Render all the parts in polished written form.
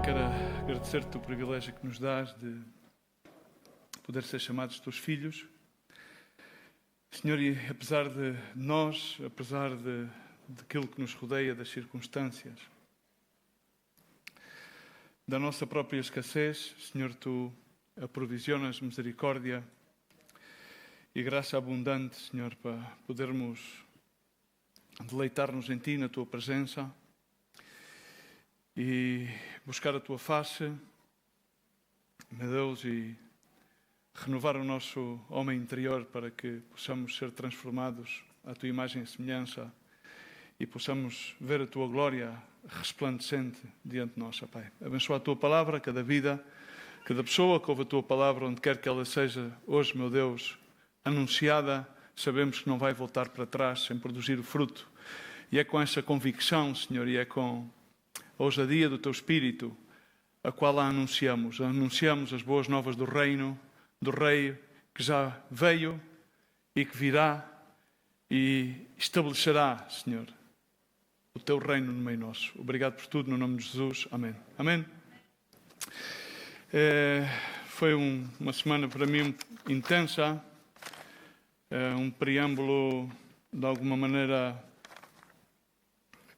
quero agradecer-te o privilégio que nos dás de poder ser chamados teus filhos. Senhor, e apesar de nós, apesar daquilo que nos rodeia, das circunstâncias, da nossa própria escassez, Senhor, Tu aprovisionas misericórdia e graça abundante, Senhor, para podermos deleitar-nos em Ti, na Tua presença e buscar a Tua face, meu Deus, e renovar o nosso homem interior para que possamos ser transformados à Tua imagem e semelhança e possamos ver a Tua glória resplandecente diante de nós, ó Pai. Abençoa a Tua palavra, cada vida, cada pessoa que ouve a Tua palavra, onde quer que ela seja hoje, meu Deus, anunciada, sabemos que não vai voltar para trás sem produzir o fruto. E é com essa convicção, Senhor, e é com a ousadia do Teu Espírito, a qual a anunciamos. Anunciamos as boas novas do reino, do Rei que já veio e que virá e estabelecerá, Senhor, o Teu reino no meio nosso. Obrigado por tudo, no nome de Jesus. Amém. Amém. Foi uma semana para mim intensa, um preâmbulo de alguma maneira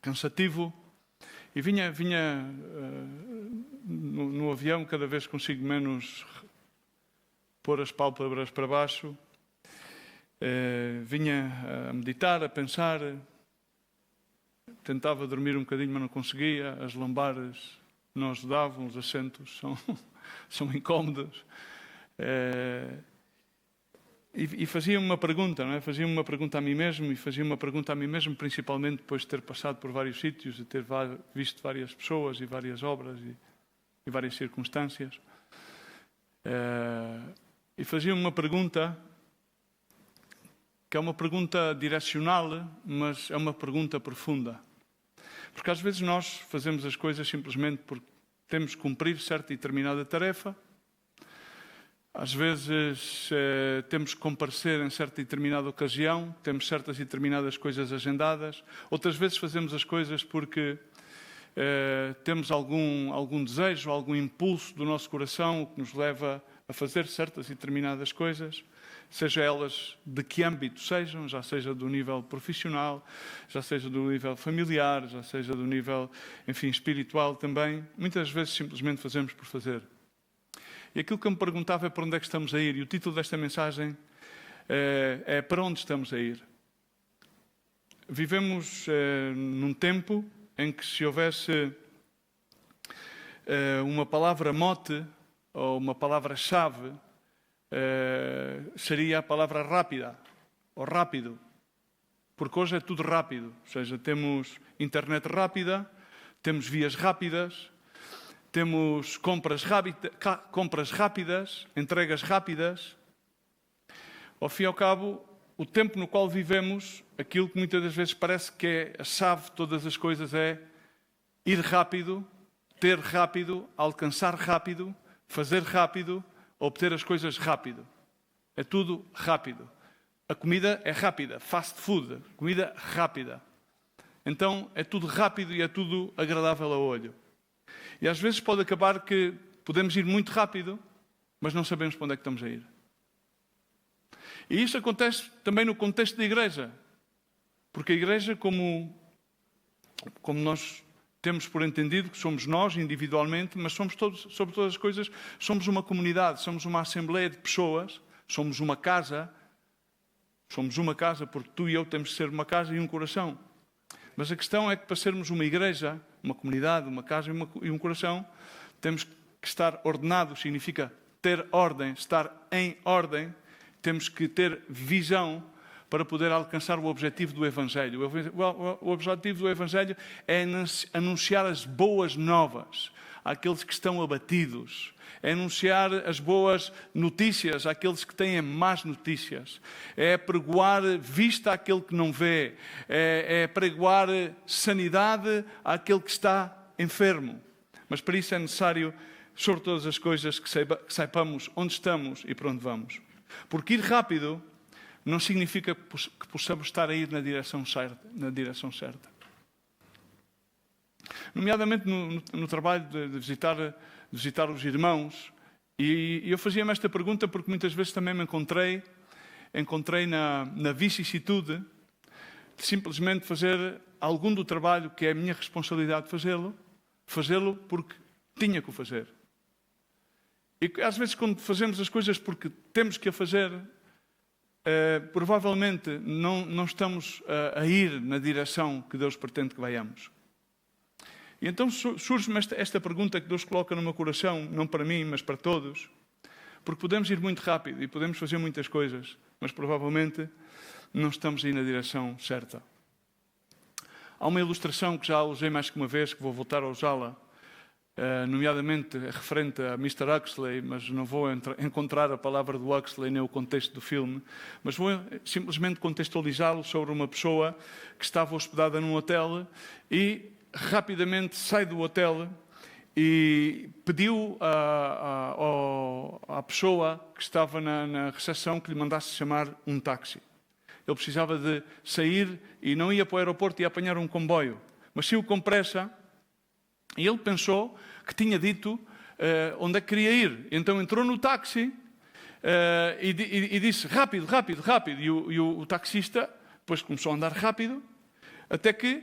cansativo. E vinha no avião, cada vez consigo menos pôr as pálpebras para baixo. Vinha a meditar, a pensar. Tentava dormir um bocadinho, mas não conseguia. As lombares não ajudavam, os assentos são incómodos. E fazia-me uma pergunta, não é? Fazia-me uma pergunta a mim mesmo e fazia uma pergunta a mim mesmo, principalmente depois de ter passado por vários sítios e ter visto várias pessoas e várias obras e várias circunstâncias. E fazia-me uma pergunta que é uma pergunta direcional, mas é uma pergunta profunda. Porque às vezes nós fazemos as coisas simplesmente porque temos que cumprir certa e determinada tarefa. Às vezes temos que comparecer em certa e determinada ocasião, temos certas e determinadas coisas agendadas. Outras vezes fazemos as coisas porque temos algum desejo, algum impulso do nosso coração que nos leva a fazer certas e determinadas coisas, seja elas de que âmbito sejam, já seja do nível profissional, já seja do nível familiar, já seja do nível, enfim, espiritual também. Muitas vezes simplesmente fazemos por fazer. E aquilo que eu me perguntava é para onde é que estamos a ir. E o título desta mensagem é para onde estamos a ir. Vivemos num tempo em que se houvesse uma palavra mote ou uma palavra-chave, seria a palavra rápida ou rápido. Porque hoje é tudo rápido. Ou seja, temos internet rápida, temos vias rápidas, temos compras rápidas, entregas rápidas. Ao fim e ao cabo, o tempo no qual vivemos, aquilo que muitas das vezes parece que é a chave de todas as coisas é ir rápido, ter rápido, alcançar rápido, fazer rápido, obter as coisas rápido. É tudo rápido. A comida é rápida, fast food, comida rápida. Então é tudo rápido e é tudo agradável ao olho. E às vezes pode acabar que podemos ir muito rápido, mas não sabemos para onde é que estamos a ir. E isso acontece também no contexto da igreja. Porque a igreja, como nós temos por entendido, que somos nós individualmente, mas somos todos, sobre todas as coisas, somos uma comunidade, somos uma assembleia de pessoas, somos uma casa, porque tu e eu temos de ser uma casa e um coração. Mas a questão é que para sermos uma igreja, uma comunidade, uma casa e um coração, temos que estar ordenados, significa ter ordem, estar em ordem, temos que ter visão para poder alcançar o objetivo do Evangelho. O objetivo do Evangelho é anunciar as boas novas àqueles que estão abatidos, é anunciar as boas notícias àqueles que têm más notícias, é pregoar vista àquele que não vê, é pregoar sanidade àquele que está enfermo. Mas para isso é necessário, sobre todas as coisas, que saibamos onde estamos e para onde vamos. Porque ir rápido não significa que possamos estar a ir na direção certa. nomeadamente no trabalho de visitar os irmãos. E eu fazia-me esta pergunta porque muitas vezes também me encontrei na vicissitude de simplesmente fazer algum do trabalho que é a minha responsabilidade fazê-lo porque tinha que o fazer. E às vezes quando fazemos as coisas porque temos que a fazer, provavelmente não estamos a ir na direção que Deus pretende que vayamos. E então surge-me esta pergunta que Deus coloca no meu coração, não para mim, mas para todos, porque podemos ir muito rápido e podemos fazer muitas coisas, mas provavelmente não estamos a ir na direção certa. Há uma ilustração que já usei mais que uma vez, que vou voltar a usá-la, nomeadamente referente a Mr. Huxley, mas não vou encontrar a palavra do Huxley nem o contexto do filme, mas vou simplesmente contextualizá-lo sobre uma pessoa que estava hospedada num hotel e rapidamente sai do hotel e pediu à pessoa que estava na recepção que lhe mandasse chamar um táxi. Ele precisava de sair e não ia para o aeroporto, ia apanhar um comboio, mas saiu com pressa. E ele pensou que tinha dito onde é que queria ir. Então entrou no táxi e disse rápido, rápido, rápido. E o taxista depois começou a andar rápido, até que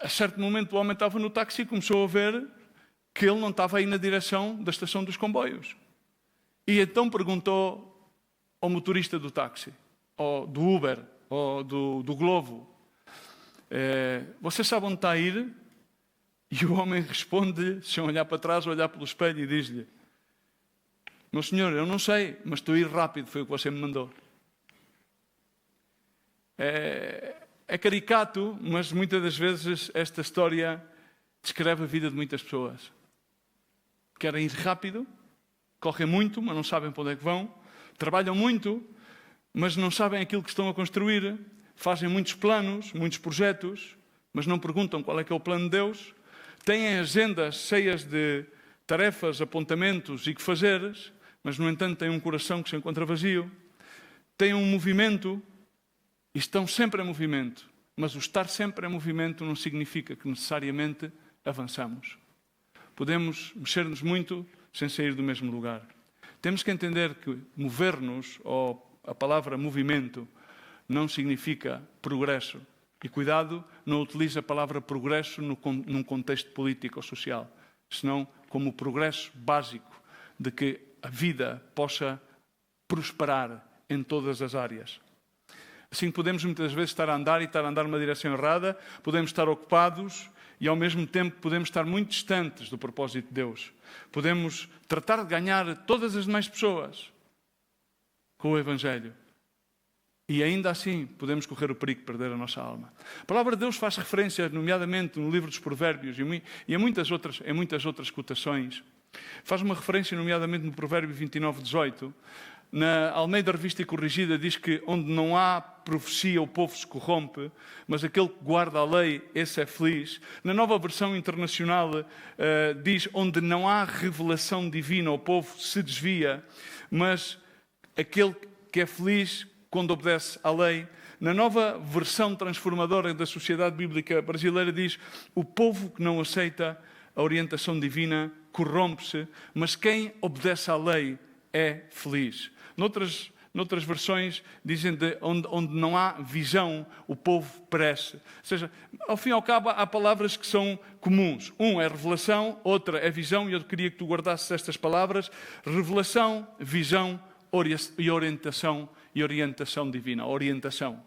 a certo momento o homem estava no táxi e começou a ver que ele não estava aí na direção da estação dos comboios. E então perguntou ao motorista do táxi, ou do Uber, ou do Glovo, você sabe onde está a ir? E o homem responde, sem olhar para trás, olhar pelo espelho e diz-lhe: meu senhor, eu não sei, mas estou a ir rápido, foi o que você me mandou. É caricato, mas muitas das vezes esta história descreve a vida de muitas pessoas. Querem ir rápido, correm muito, mas não sabem para onde é que vão, trabalham muito, mas não sabem aquilo que estão a construir, fazem muitos planos, muitos projetos, mas não perguntam qual é que é o plano de Deus. Têm agendas cheias de tarefas, apontamentos e que fazeres, mas, no entanto, têm um coração que se encontra vazio. Têm um movimento e estão sempre em movimento. Mas o estar sempre em movimento não significa que necessariamente avançamos. Podemos mexer-nos muito sem sair do mesmo lugar. Temos que entender que mover-nos, ou a palavra movimento, não significa progresso. E cuidado, não utilize a palavra progresso num contexto político ou social, senão como o progresso básico de que a vida possa prosperar em todas as áreas. Assim podemos muitas vezes estar a andar numa direção errada, podemos estar ocupados e ao mesmo tempo podemos estar muito distantes do propósito de Deus. Podemos tratar de ganhar todas as demais pessoas com o Evangelho. E ainda assim podemos correr o perigo de perder a nossa alma. A palavra de Deus faz referência, nomeadamente no livro dos Provérbios e em muitas outras cotações. Faz uma referência, nomeadamente no Provérbio 29:18. Na Almeida Revista e Corrigida diz que onde não há profecia o povo se corrompe, mas aquele que guarda a lei, esse é feliz. Na Nova Versão Internacional diz onde não há revelação divina o povo se desvia, mas aquele que é feliz quando obedece à lei. Na Nova Versão Transformadora da Sociedade Bíblica Brasileira diz: o povo que não aceita a orientação divina corrompe-se, mas quem obedece à lei é feliz. Noutras versões dizem de onde não há visão, o povo perece. Ou seja, ao fim e ao cabo há palavras que são comuns. Um é revelação, outra é visão, e eu queria que tu guardasses estas palavras: revelação, visão e orientação divina. Orientação.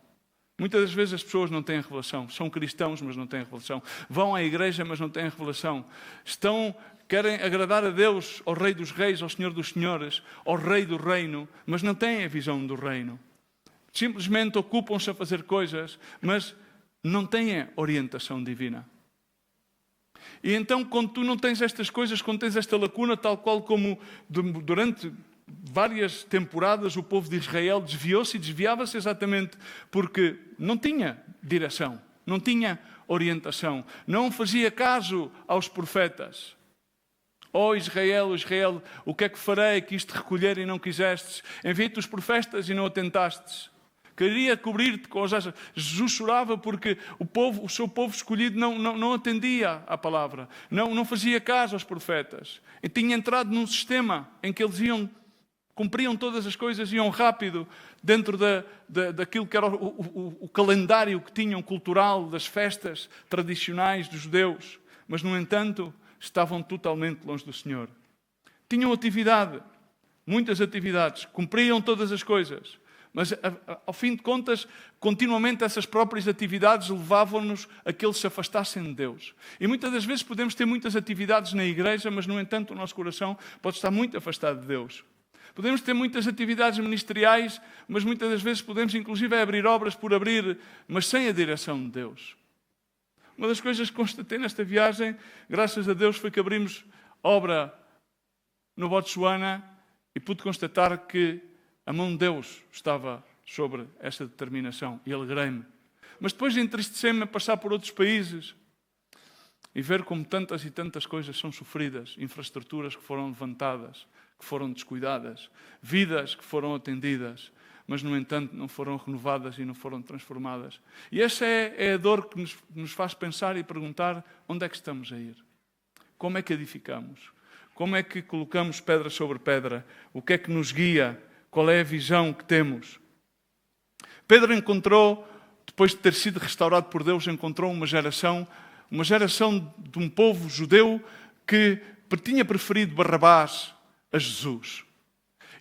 Muitas das vezes as pessoas não têm revelação. São cristãos, mas não têm revelação. Vão à igreja, mas não têm revelação. Querem agradar a Deus, ao Rei dos Reis, ao Senhor dos Senhores, ao Rei do Reino, mas não têm a visão do Reino. Simplesmente ocupam-se a fazer coisas, mas não têm a orientação divina. E então, quando tu não tens estas coisas, quando tens esta lacuna, tal qual como durante várias temporadas o povo de Israel desviou-se e desviava-se exatamente porque não tinha direção, não tinha orientação, não fazia caso aos profetas. Ó Israel, Israel, o que é que farei que isto recolher e não quisestes? Enviei-te os profetas e não atentastes. queria cobrir-te com as asas. Jesus chorava porque o seu povo escolhido não atendia à palavra, não fazia caso aos profetas. E tinha entrado num sistema em que eles cumpriam todas as coisas, iam rápido dentro daquilo que era o calendário que tinham cultural das festas tradicionais dos judeus. Mas, no entanto, estavam totalmente longe do Senhor. Tinham atividade, muitas atividades, cumpriam todas as coisas. Mas, ao fim de contas, continuamente essas próprias atividades levavam-nos a que eles se afastassem de Deus. E muitas das vezes podemos ter muitas atividades na igreja, mas, no entanto, o nosso coração pode estar muito afastado de Deus. Podemos ter muitas atividades ministeriais, mas muitas das vezes podemos, inclusive, abrir obras por abrir, mas sem a direção de Deus. Uma das coisas que constatei nesta viagem, graças a Deus, foi que abrimos obra no Botsuana e pude constatar que a mão de Deus estava sobre esta determinação e alegrei-me. Mas depois entristecei-me a passar por outros países e ver como tantas e tantas coisas são sofridas, infraestruturas que foram levantadas, que foram descuidadas, vidas que foram atendidas, mas, no entanto, não foram renovadas e não foram transformadas. E essa é a dor que nos faz pensar e perguntar onde é que estamos a ir. Como é que edificamos? Como é que colocamos pedra sobre pedra? O que é que nos guia? Qual é a visão que temos? Pedro encontrou, depois de ter sido restaurado por Deus, encontrou uma geração de um povo judeu que tinha preferido Barrabás a Jesus.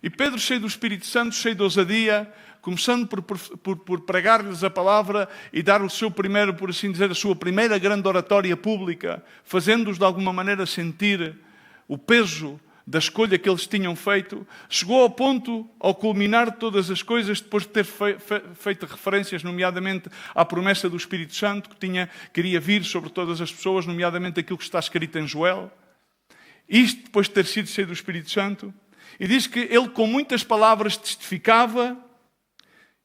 E Pedro, cheio do Espírito Santo, cheio de ousadia, começando por pregar-lhes a palavra e dar o seu primeiro, por assim dizer, a sua primeira grande oratória pública, fazendo-os de alguma maneira sentir o peso da escolha que eles tinham feito, chegou ao ponto, ao culminar de todas as coisas, depois de ter feito referências, nomeadamente à promessa do Espírito Santo, que iria vir sobre todas as pessoas, nomeadamente aquilo que está escrito em Joel. Isto depois de ter sido cheio do Espírito Santo. E diz que ele com muitas palavras testificava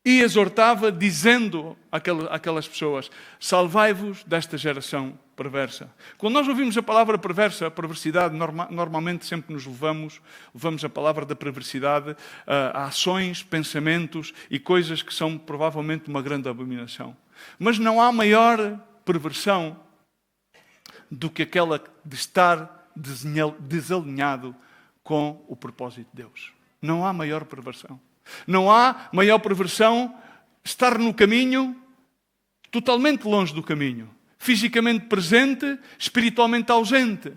e exortava, dizendo àquelas pessoas: salvai-vos desta geração perversa. Quando nós ouvimos a palavra perversa, a perversidade, normalmente sempre nos levamos a palavra da perversidade a ações, pensamentos e coisas que são provavelmente uma grande abominação. Mas não há maior perversão do que aquela de estar desalinhado com o propósito de Deus. Não há maior perversão. Não há maior perversão estar no caminho, totalmente longe do caminho. Fisicamente presente, espiritualmente ausente.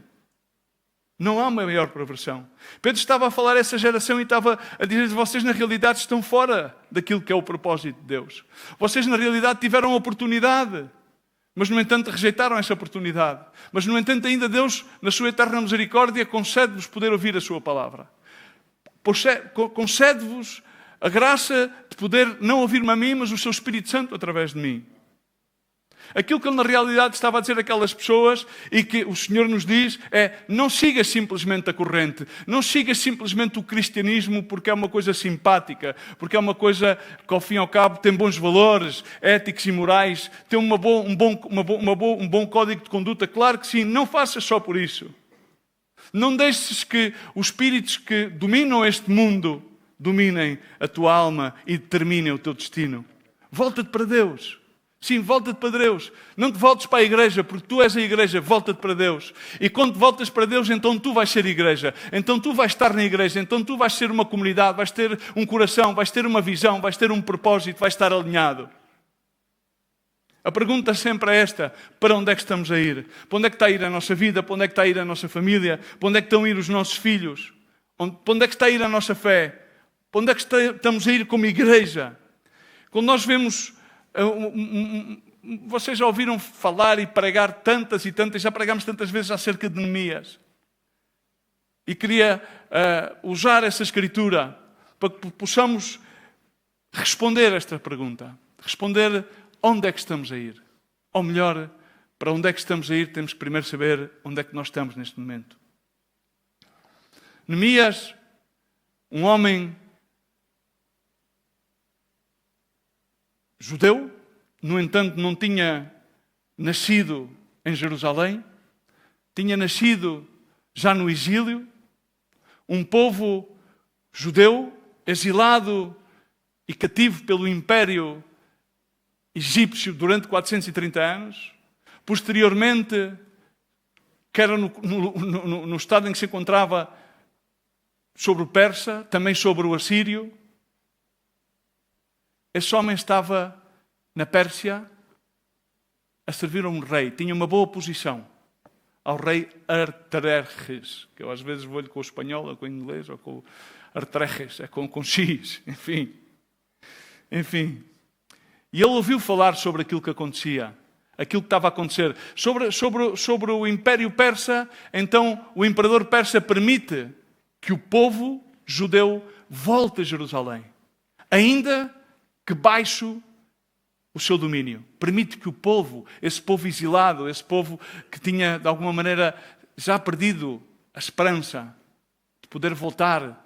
Não há maior perversão. Pedro estava a falar a essa geração e estava a dizer: vocês na realidade estão fora daquilo que é o propósito de Deus. Vocês na realidade tiveram a oportunidade, mas, no entanto, rejeitaram essa oportunidade. Mas, no entanto, ainda Deus, na sua eterna misericórdia, concede-vos poder ouvir a sua palavra. Concede-vos a graça de poder não ouvir-me a mim, mas o seu Espírito Santo através de mim. Aquilo que ele, na realidade, estava a dizer àquelas pessoas e que o Senhor nos diz é: não sigas simplesmente a corrente, não sigas simplesmente o cristianismo porque é uma coisa simpática, porque é uma coisa que, ao fim e ao cabo, tem bons valores éticos e morais, tem um bom código de conduta. Claro que sim, não faças só por isso. Não deixes que os espíritos que dominam este mundo dominem a tua alma e determinem o teu destino. Volta-te para Deus. Sim, volta-te para Deus. Não te voltes para a igreja, porque tu és a igreja. Volta-te para Deus. E quando te voltas para Deus, então tu vais ser igreja. Então tu vais estar na igreja. Então tu vais ser uma comunidade, vais ter um coração, vais ter uma visão, vais ter um propósito, vais estar alinhado. A pergunta sempre é esta: para onde é que estamos a ir? Para onde é que está a ir a nossa vida? Para onde é que está a ir a nossa família? Para onde é que estão a ir os nossos filhos? Para onde é que está a ir a nossa fé? Para onde é que estamos a ir como igreja? Quando nós vemos... Vocês já ouviram falar e pregar tantas e tantas, já pregámos tantas vezes acerca de Neemias. E queria usar essa escritura para que possamos responder esta pergunta. Responder onde é que estamos a ir. Ou melhor, para onde é que estamos a ir, temos que primeiro saber onde é que nós estamos neste momento. Neemias, um homem judeu, no entanto, não tinha nascido em Jerusalém, tinha nascido já no exílio, um povo judeu, exilado e cativo pelo Império Egípcio durante 430 anos. Posteriormente, que era no estado em que se encontrava sobre o persa, também sobre o assírio. Esse homem estava na Pérsia a servir a um rei. Tinha uma boa posição ao rei Artaxerxes, que eu às vezes vou-lhe com o espanhol, ou com o inglês, ou com o Artaxerxes, é com X, enfim. E ele ouviu falar sobre aquilo que acontecia, aquilo que estava a acontecer. Sobre o Império Persa, então o imperador persa permite que o povo judeu volte a Jerusalém, ainda que baixo o seu domínio. Permite que o povo, esse povo exilado, esse povo que tinha de alguma maneira já perdido a esperança de poder voltar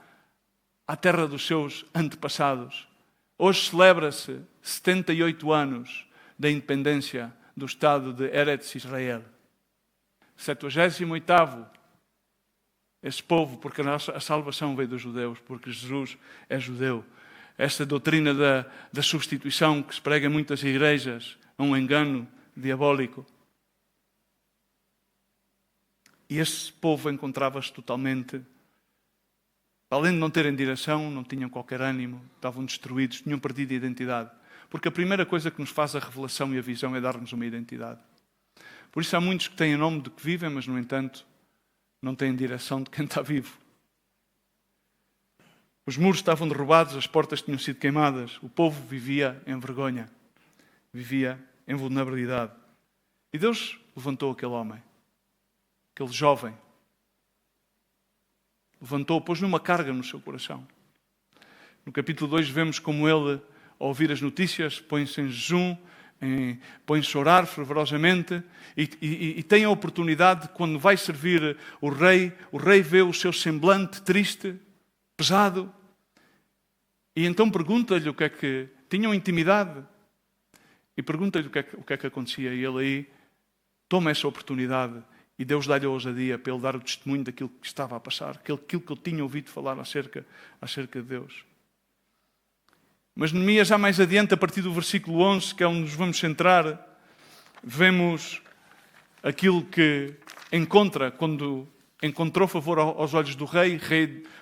à terra dos seus antepassados. Hoje celebra-se 78 anos da independência do Estado de Eretz Israel. 78º, esse povo, porque a salvação veio dos judeus, porque Jesus é judeu. Esta doutrina da substituição que se prega em muitas igrejas é um engano diabólico. E esse povo encontrava-se totalmente, além de não terem direção, não tinham qualquer ânimo, estavam destruídos, tinham perdido a identidade. Porque a primeira coisa que nos faz a revelação e a visão é dar-nos uma identidade. Por isso há muitos que têm nome de que vivem, mas, no entanto, não têm direção de quem está vivo. Os muros estavam derrubados, as portas tinham sido queimadas. O povo vivia em vergonha, vivia em vulnerabilidade. E Deus levantou aquele homem, aquele jovem. Levantou, pôs-lhe uma carga no seu coração. No capítulo 2 vemos como ele, ao ouvir as notícias, põe-se em jejum, põe-se a orar fervorosamente e tem a oportunidade, quando vai servir o rei vê o seu semblante triste, pesado, e então pergunta-lhe o que é que... Tinham intimidade. E pergunta-lhe o que é que acontecia. E ele aí toma essa oportunidade e Deus dá-lhe a ousadia para ele dar o testemunho daquilo que estava a passar, aquilo que ele tinha ouvido falar acerca de Deus. Mas Neemias, já mais adiante, a partir do versículo 11, que é onde nos vamos centrar, vemos aquilo que encontra quando encontrou favor aos olhos do rei.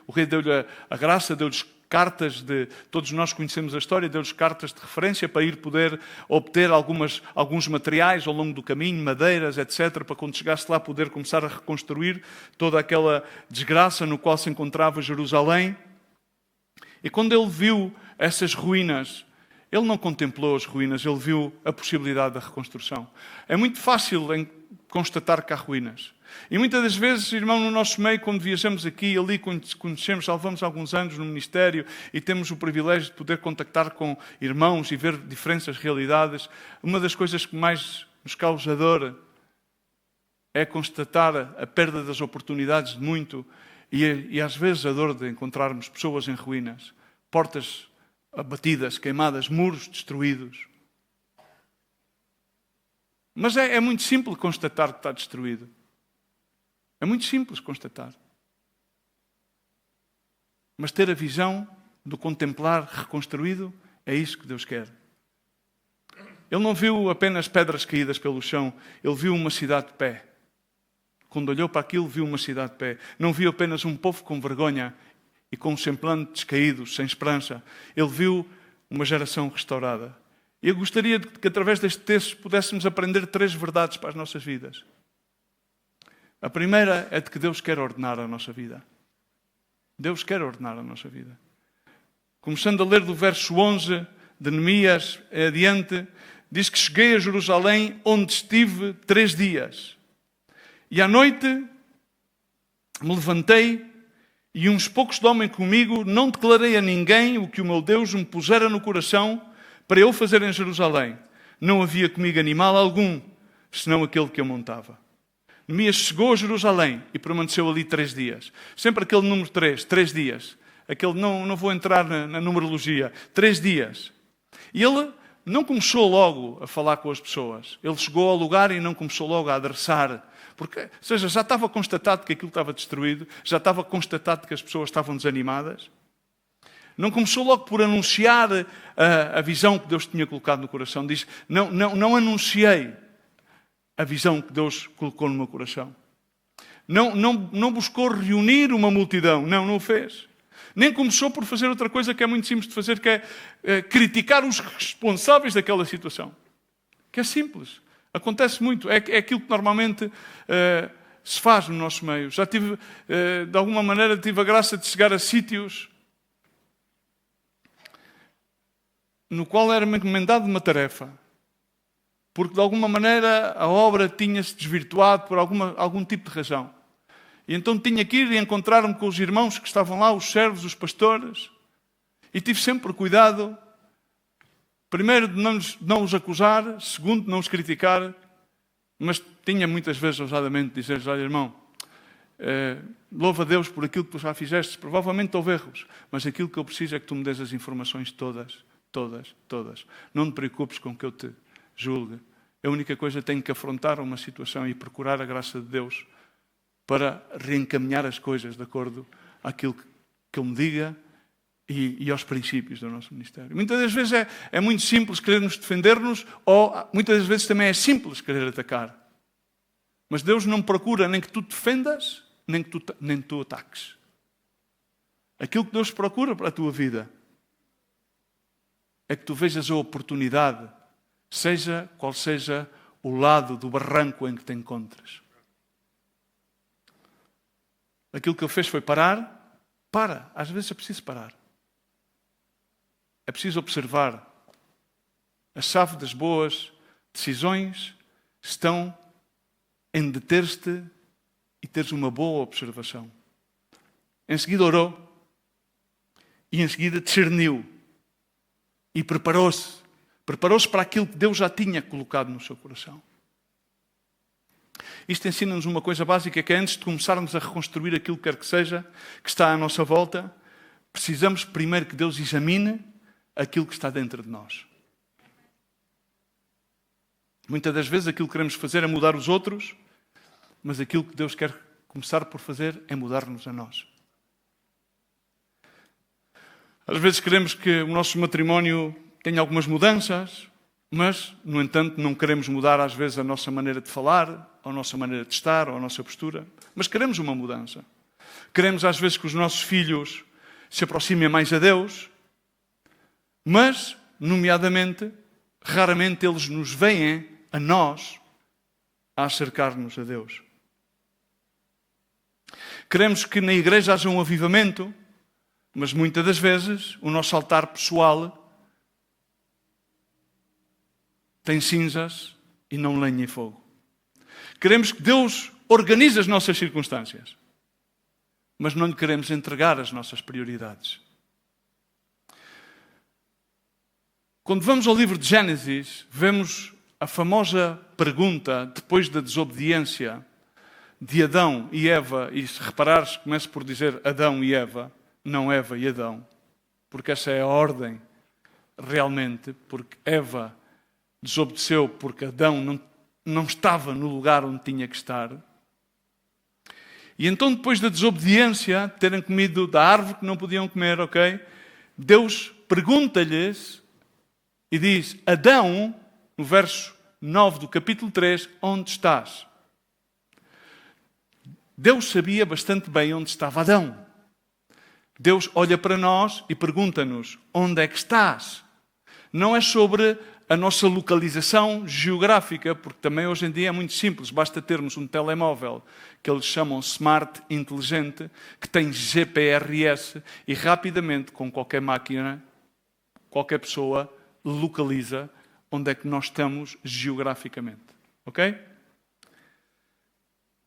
O rei deu-lhe a graça, deu-lhes cartas todos nós conhecemos a história, deu-lhes cartas de referência para ir poder obter alguns materiais ao longo do caminho, madeiras, etc., para quando chegasse lá poder começar a reconstruir toda aquela desgraça no qual se encontrava Jerusalém. E quando ele viu essas ruínas, ele não contemplou as ruínas, ele viu a possibilidade da reconstrução. É muito fácil constatar que há ruínas. E muitas das vezes, irmão, no nosso meio, quando viajamos aqui e ali, conhecemos, já levamos alguns anos no ministério e temos o privilégio de poder contactar com irmãos e ver diferentes realidades, uma das coisas que mais nos causa dor é constatar a perda das oportunidades de muito e às vezes a dor de encontrarmos pessoas em ruínas, portas abatidas, queimadas, muros destruídos. Mas é muito simples constatar que está destruído. É muito simples constatar. Mas ter a visão do contemplar reconstruído, é isso que Deus quer. Ele não viu apenas pedras caídas pelo chão, ele viu uma cidade de pé. Quando olhou para aquilo, viu uma cidade de pé. Não viu apenas um povo com vergonha e com um semblante descaído, sem esperança. Ele viu uma geração restaurada. E eu gostaria de que, através deste texto, pudéssemos aprender 3 verdades para as nossas vidas. A primeira é de que Deus quer ordenar a nossa vida. Deus quer ordenar a nossa vida. Começando a ler do verso 11 de Neemias adiante, diz que cheguei a Jerusalém, onde estive 3 dias. E à noite me levantei e uns poucos de homem comigo, não declarei a ninguém o que o meu Deus me pusera no coração para eu fazer em Jerusalém. Não havia comigo animal algum, senão aquele que eu montava. Neemias chegou a Jerusalém e permaneceu ali 3 dias. Sempre aquele número 3 dias. Não vou entrar na numerologia. 3 dias. E ele não começou logo a falar com as pessoas. Ele chegou ao lugar e não começou logo a adressar. Porque, ou seja, já estava constatado que aquilo estava destruído, já estava constatado que as pessoas estavam desanimadas. Não começou logo por anunciar a visão que Deus tinha colocado no coração. Diz, não anunciei a visão que Deus colocou no meu coração. Não buscou reunir uma multidão. Não o fez. Nem começou por fazer outra coisa que é muito simples de fazer, que é criticar os responsáveis daquela situação. Que é simples. Acontece muito. É aquilo que normalmente se faz no nosso meio. Já tive, de alguma maneira, tive a graça de chegar a sítios no qual era-me encomendado uma tarefa. Porque, de alguma maneira, a obra tinha-se desvirtuado por algum tipo de razão. E então tinha que ir e encontrar-me com os irmãos que estavam lá, os servos, os pastores. E tive sempre cuidado, primeiro, de não os acusar, segundo, de não os criticar. Mas tinha muitas vezes ousadamente de dizer, olha, irmão, louva a Deus por aquilo que tu já fizeste. Provavelmente houve erros, mas aquilo que eu preciso é que tu me des as informações todas. Não te preocupes com que eu te julgue. A única coisa, tenho que afrontar uma situação e procurar a graça de Deus para reencaminhar as coisas de acordo àquilo que Ele me diga e aos princípios do nosso ministério. Muitas das vezes é muito simples querermos defender-nos, ou muitas das vezes também é simples querer atacar. Mas Deus não procura nem que tu defendas, nem que tu ataques. Aquilo que Deus procura para a tua vida é que tu vejas a oportunidade, seja qual seja o lado do barranco em que te encontras. Aquilo que Ele fez foi parar. Para. Às vezes é preciso parar. É preciso observar. A chave das boas decisões estão em deter-te e teres uma boa observação. Em seguida orou e em seguida discerniu e preparou-se. Preparou-se para aquilo que Deus já tinha colocado no seu coração. Isto ensina-nos uma coisa básica, que é antes de começarmos a reconstruir aquilo que quer que seja, que está à nossa volta, precisamos primeiro que Deus examine aquilo que está dentro de nós. Muitas das vezes aquilo que queremos fazer é mudar os outros, mas aquilo que Deus quer começar por fazer é mudar-nos a nós. Às vezes queremos que o nosso matrimónio tenha algumas mudanças, mas, no entanto, não queremos mudar às vezes a nossa maneira de falar, a nossa maneira de estar, ou a nossa postura. Mas queremos uma mudança. Queremos às vezes que os nossos filhos se aproximem mais a Deus, mas, nomeadamente, raramente eles nos veem, a nós, a acercar-nos a Deus. Queremos que na igreja haja um avivamento, mas muitas das vezes o nosso altar pessoal tem cinzas e não lenha e fogo. Queremos que Deus organize as nossas circunstâncias, mas não lhe queremos entregar as nossas prioridades. Quando vamos ao livro de Gênesis, vemos a famosa pergunta, depois da desobediência de Adão e Eva, e se reparares, começo por dizer Adão e Eva, não Eva e Adão, porque essa é a ordem realmente, porque Eva desobedeceu porque Adão não estava no lugar onde tinha que estar. E então, depois da desobediência, terem comido da árvore que não podiam comer, ok? Deus pergunta-lhes e diz, Adão, no verso 9 do capítulo 3, onde estás? Deus sabia bastante bem onde estava Adão. Deus olha para nós e pergunta-nos, onde é que estás? Não é sobre a nossa localização geográfica, porque também hoje em dia é muito simples, basta termos um telemóvel que eles chamam smart, inteligente, que tem GPRS e rapidamente, com qualquer máquina, qualquer pessoa localiza onde é que nós estamos geograficamente. Ok?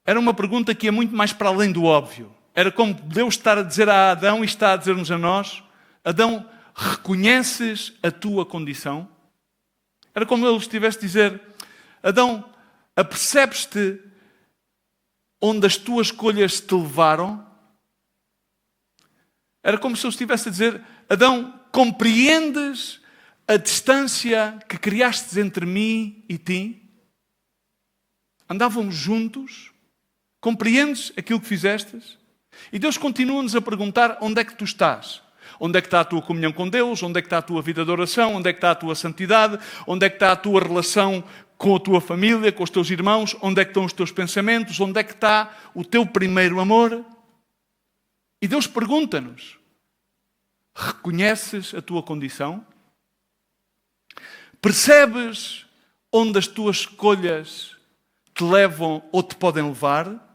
Era uma pergunta que ia muito mais para além do óbvio. Era como Deus estar a dizer a Adão e está a dizer-nos a nós, Adão, reconheces a tua condição? Era como ele estivesse a dizer, Adão, apercebes-te onde as tuas escolhas te levaram? Era como se ele estivesse a dizer, Adão, compreendes a distância que criastes entre mim e ti? Andávamos juntos? Compreendes aquilo que fizestes? E Deus continua-nos a perguntar, onde é que tu estás? Onde é que está a tua comunhão com Deus? Onde é que está a tua vida de oração? Onde é que está a tua santidade? Onde é que está a tua relação com a tua família, com os teus irmãos? Onde é que estão os teus pensamentos? Onde é que está o teu primeiro amor? E Deus pergunta-nos: reconheces a tua condição? Percebes onde as tuas escolhas te levam ou te podem levar?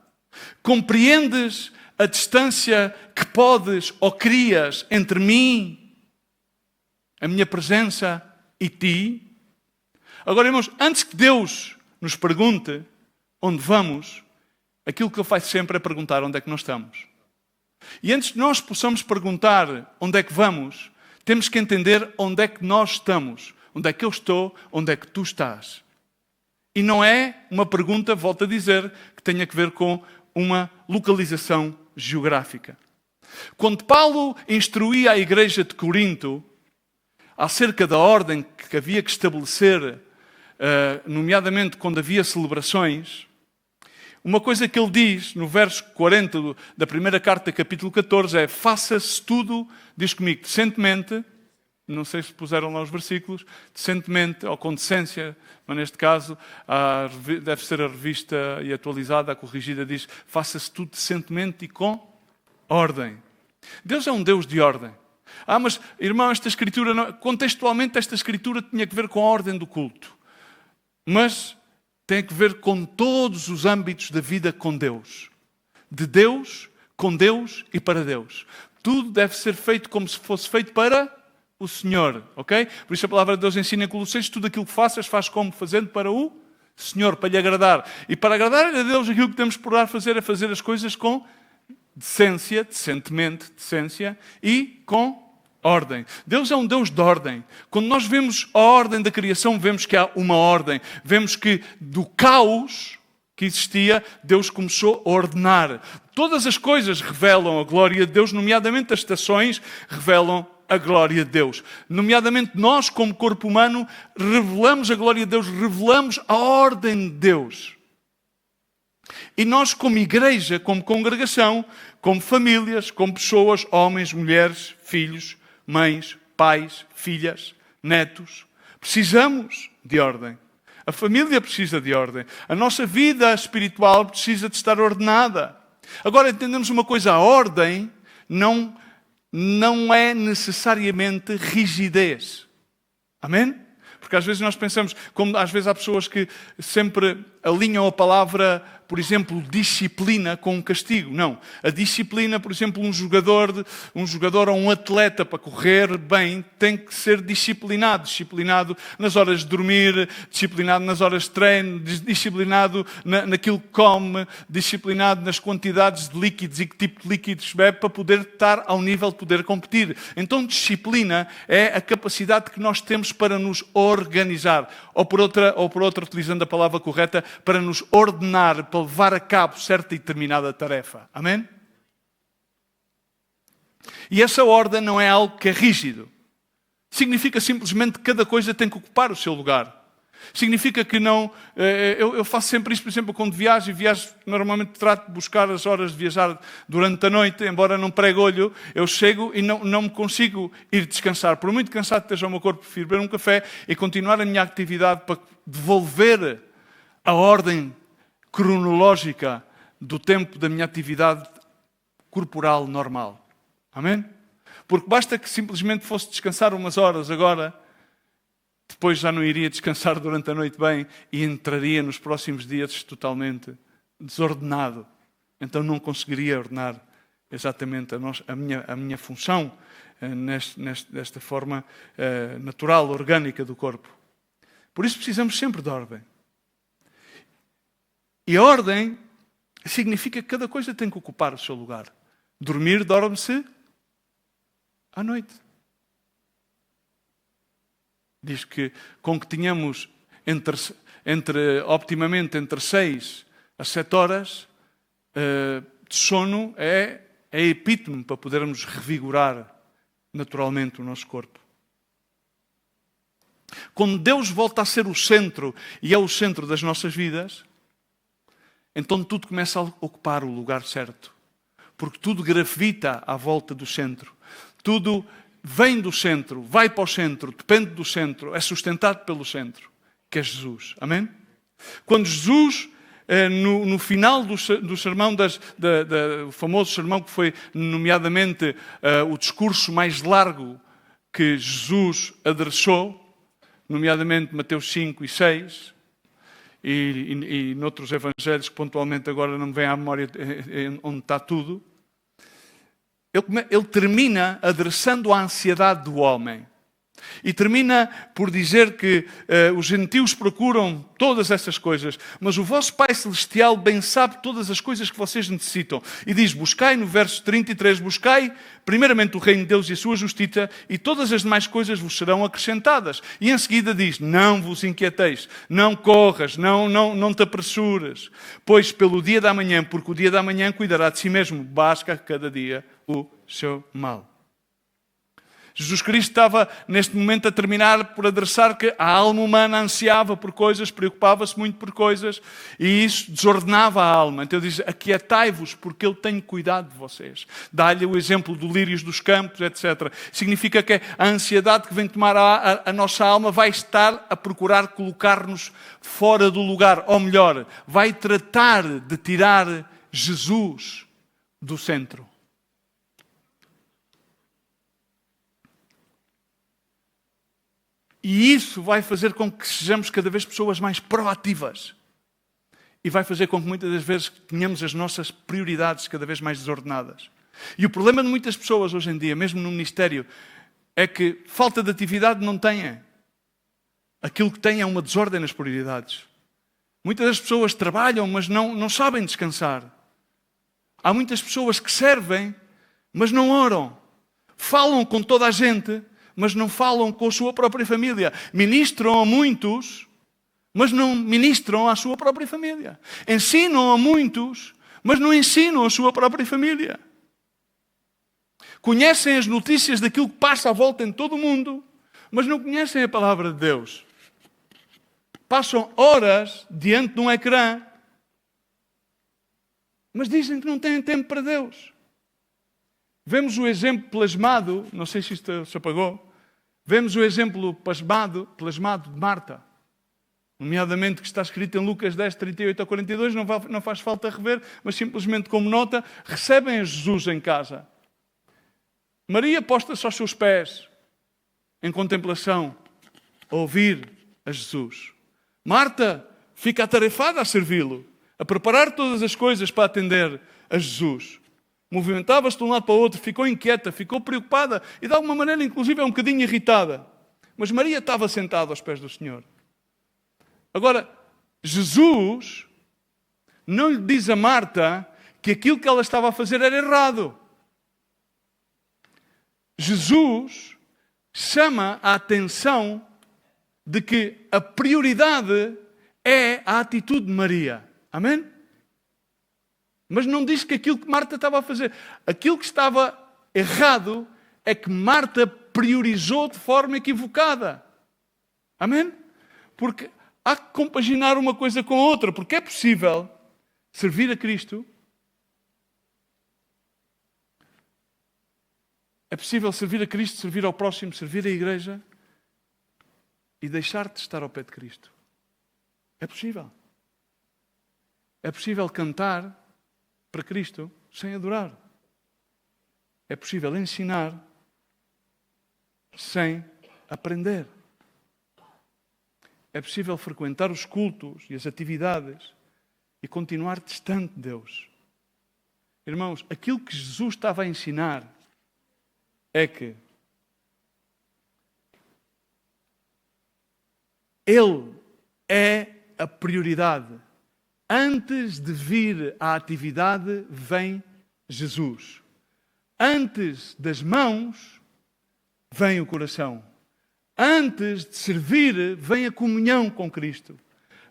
Compreendes a distância que podes ou crias entre mim, a minha presença e ti? Agora, irmãos, antes que Deus nos pergunte onde vamos, aquilo que Ele faz sempre é perguntar onde é que nós estamos. E antes de nós possamos perguntar onde é que vamos, temos que entender onde é que nós estamos. Onde é que eu estou, onde é que tu estás. E não é uma pergunta, volto a dizer, que tenha que ver com uma localização geográfica. Quando Paulo instruía a igreja de Corinto acerca da ordem que havia que estabelecer, nomeadamente quando havia celebrações, uma coisa que ele diz no verso 40 da primeira carta, capítulo 14, é: faça-se tudo, diz comigo, decentemente. Não sei se puseram lá os versículos, decentemente ou com decência, mas neste caso deve ser a revista e atualizada, a corrigida, diz: faça-se tudo decentemente e com ordem. Deus é um Deus de ordem. Mas, irmão, esta escritura, contextualmente esta escritura tinha que ver com a ordem do culto. Mas tem que ver com todos os âmbitos da vida com Deus. De Deus, com Deus e para Deus. Tudo deve ser feito como se fosse feito para o Senhor, ok? Por isso a palavra de Deus ensina em Colossenses: tudo aquilo que faças, faz como? Fazendo para o Senhor, para lhe agradar. E para agradar a Deus, aquilo que temos por dar fazer é fazer as coisas com decência, decentemente, decência, e com ordem. Deus é um Deus de ordem. Quando nós vemos a ordem da criação, vemos que há uma ordem. Vemos que do caos que existia, Deus começou a ordenar. Todas as coisas revelam a glória de Deus, nomeadamente as estações revelam a glória de Deus. Nomeadamente nós, como corpo humano, revelamos a glória de Deus, revelamos a ordem de Deus. E nós, como igreja, como congregação, como famílias, como pessoas, homens, mulheres, filhos, mães, pais, filhas, netos, precisamos de ordem. A família precisa de ordem. A nossa vida espiritual precisa de estar ordenada. Agora, entendemos uma coisa: a ordem não é necessariamente rigidez. Amém? Porque às vezes nós pensamos, como às vezes há pessoas que sempre alinham a palavra, por exemplo, disciplina com castigo. Não. A disciplina, por exemplo, um jogador ou um atleta para correr bem tem que ser disciplinado. Disciplinado nas horas de dormir, disciplinado nas horas de treino, disciplinado naquilo que come, disciplinado nas quantidades de líquidos e que tipo de líquidos bebe para poder estar ao nível de poder competir. Então, disciplina é a capacidade que nós temos para nos organizar. Ou por outra, utilizando a palavra correta, para nos ordenar, para levar a cabo certa e determinada tarefa. Amém? E essa ordem não é algo que é rígido. Significa simplesmente que cada coisa tem que ocupar o seu lugar. Significa que não... Eu faço sempre isso, por exemplo, quando viajo, normalmente trato de buscar as horas de viajar durante a noite, embora não pregue olho, eu chego e não me consigo ir descansar. Por muito cansado que esteja o meu corpo, prefiro beber um café e continuar a minha atividade para devolver a ordem cronológica do tempo da minha atividade corporal normal. Amém? Porque basta que simplesmente fosse descansar umas horas agora, depois já não iria descansar durante a noite bem e entraria nos próximos dias totalmente desordenado. Então não conseguiria ordenar exatamente a minha função desta forma natural, orgânica do corpo. Por isso precisamos sempre de ordem. E a ordem significa que cada coisa tem que ocupar o seu lugar. Dormir, dorme-se à noite. Diz que com que tenhamos optimamente entre 6 a 7 horas de sono é epítome para podermos revigorar naturalmente o nosso corpo. Quando Deus volta a ser o centro e é o centro das nossas vidas, então tudo começa a ocupar o lugar certo. Porque tudo gravita à volta do centro. Tudo vem do centro, vai para o centro, depende do centro, é sustentado pelo centro, que é Jesus. Amém? Quando Jesus, no final do sermão, o famoso sermão que foi nomeadamente o discurso mais largo que Jesus adressou, nomeadamente Mateus 5 e 6, e noutros evangelhos que pontualmente agora não me vem à memória onde está tudo, ele termina adressando a ansiedade do homem. E termina por dizer que os gentios procuram todas essas coisas, mas o vosso Pai Celestial bem sabe todas as coisas que vocês necessitam. E diz, buscai, no verso 33, buscai primeiramente o reino de Deus e a sua justiça, e todas as demais coisas vos serão acrescentadas. E em seguida diz, não vos inquieteis, não corras, não te apressuras, pois pelo dia da manhã, porque o dia da manhã cuidará de si mesmo, basta cada dia o seu mal. Jesus Cristo estava neste momento a terminar por adressar que a alma humana ansiava por coisas, preocupava-se muito por coisas e isso desordenava a alma. Então ele diz, aquietai-vos porque eu tenho cuidado de vocês. Dá-lhe o exemplo do lírios dos campos, etc. Significa que a ansiedade que vem tomar a nossa alma vai estar a procurar colocar-nos fora do lugar. Ou melhor, vai tratar de tirar Jesus do centro. E isso vai fazer com que sejamos cada vez pessoas mais proativas. E vai fazer com que muitas das vezes tenhamos as nossas prioridades cada vez mais desordenadas. E o problema de muitas pessoas hoje em dia, mesmo no ministério, é que falta de atividade não têm. Aquilo que têm é uma desordem nas prioridades. Muitas das pessoas trabalham, mas não sabem descansar. Há muitas pessoas que servem, mas não oram. Falam com toda a gente, mas não falam com a sua própria família. Ministram a muitos, mas não ministram à sua própria família. Ensinam a muitos, mas não ensinam a sua própria família. Conhecem as notícias daquilo que passa à volta em todo o mundo, mas não conhecem a palavra de Deus. Passam horas diante de um ecrã, mas dizem que não têm tempo para Deus. Vemos o exemplo plasmado, não sei se isto se apagou, vemos o exemplo plasmado de Marta, nomeadamente que está escrito em Lucas 10, 38 a 42, não faz falta rever, mas simplesmente como nota, recebem a Jesus em casa. Maria posta-se aos seus pés, em contemplação, a ouvir a Jesus. Marta fica atarefada a servi-lo, a preparar todas as coisas para atender a Jesus. Movimentava-se de um lado para o outro, ficou inquieta, ficou preocupada e de alguma maneira, inclusive, um bocadinho irritada. Mas Maria estava sentada aos pés do Senhor. Agora, Jesus não lhe diz a Marta que aquilo que ela estava a fazer era errado. Jesus chama a atenção de que a prioridade é a atitude de Maria. Amém? Mas não diz que aquilo que Marta estava a fazer. Aquilo que estava errado é que Marta priorizou de forma equivocada. Amém? Porque há que compaginar uma coisa com a outra. Porque é possível servir a Cristo. É possível servir a Cristo, servir ao próximo, servir a igreja e deixar de estar ao pé de Cristo. É possível. É possível cantar para Cristo sem adorar. É possível ensinar sem aprender. É possível frequentar os cultos e as atividades e continuar distante de Deus. Irmãos, aquilo que Jesus estava a ensinar é que Ele é a prioridade. Antes de vir à atividade, vem Jesus. Antes das mãos, vem o coração. Antes de servir, vem a comunhão com Cristo.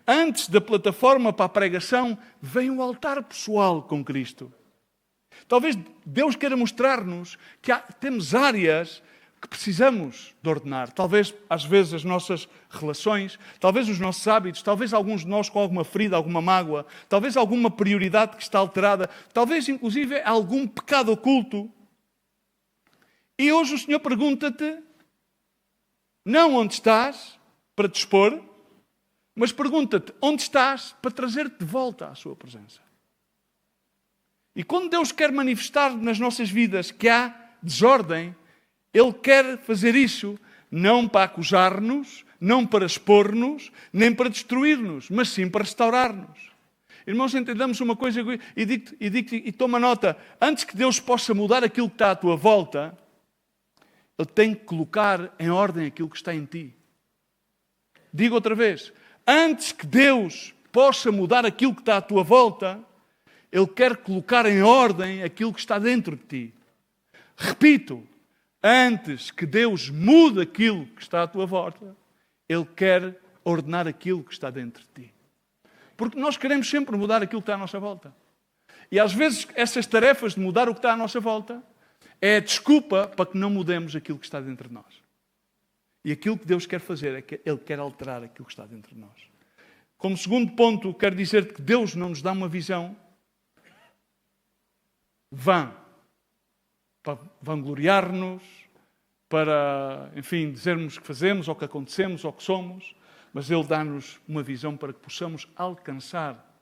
Antes da plataforma para a pregação, vem o altar pessoal com Cristo. Talvez Deus queira mostrar-nos que temos áreas que precisamos de ordenar. Talvez, às vezes, as nossas relações, talvez os nossos hábitos, talvez alguns de nós com alguma ferida, alguma mágoa, talvez alguma prioridade que está alterada, talvez, inclusive, algum pecado oculto. E hoje o Senhor pergunta-te, não onde estás para te expor, mas pergunta-te onde estás para trazer-te de volta à sua presença. E quando Deus quer manifestar nas nossas vidas que há desordem, Ele quer fazer isso não para acusar-nos, não para expor-nos, nem para destruir-nos, mas sim para restaurar-nos. Irmãos, entendamos uma coisa e toma nota. Antes que Deus possa mudar aquilo que está à tua volta, Ele tem que colocar em ordem aquilo que está em ti. Digo outra vez. Antes que Deus possa mudar aquilo que está à tua volta, Ele quer colocar em ordem aquilo que está dentro de ti. Repito, antes que Deus mude aquilo que está à tua volta, Ele quer ordenar aquilo que está dentro de ti. Porque nós queremos sempre mudar aquilo que está à nossa volta. E às vezes essas tarefas de mudar o que está à nossa volta é a desculpa para que não mudemos aquilo que está dentro de nós. E aquilo que Deus quer fazer é que Ele quer alterar aquilo que está dentro de nós. Como segundo ponto, quero dizer que Deus não nos dá uma visão vã, para vangloriar-nos, para, enfim, dizermos que fazemos, ou que acontecemos, ou que somos, mas Ele dá-nos uma visão para que possamos alcançar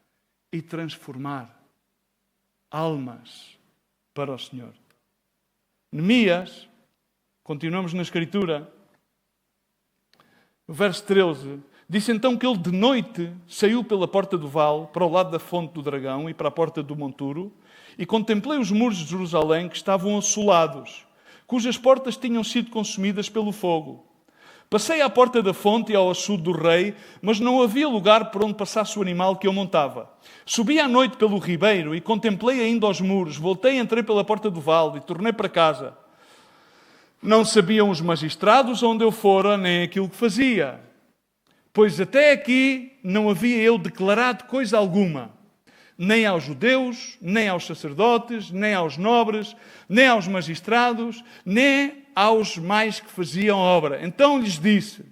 e transformar almas para o Senhor. Neemias, continuamos na Escritura, no verso 13, disse então que ele de noite saiu pela porta do vale, para o lado da fonte do dragão e para a porta do monturo, e contemplei os muros de Jerusalém que estavam assolados, cujas portas tinham sido consumidas pelo fogo. Passei à porta da fonte e ao açude do rei, mas não havia lugar por onde passasse o animal que eu montava. Subi à noite pelo ribeiro e contemplei ainda os muros. Voltei, entrei pela porta do vale e tornei para casa. Não sabiam os magistrados onde eu fora, nem aquilo que fazia. Pois até aqui não havia eu declarado coisa alguma, nem aos judeus, nem aos sacerdotes, nem aos nobres, nem aos magistrados, nem aos mais que faziam obra. Então lhes disse,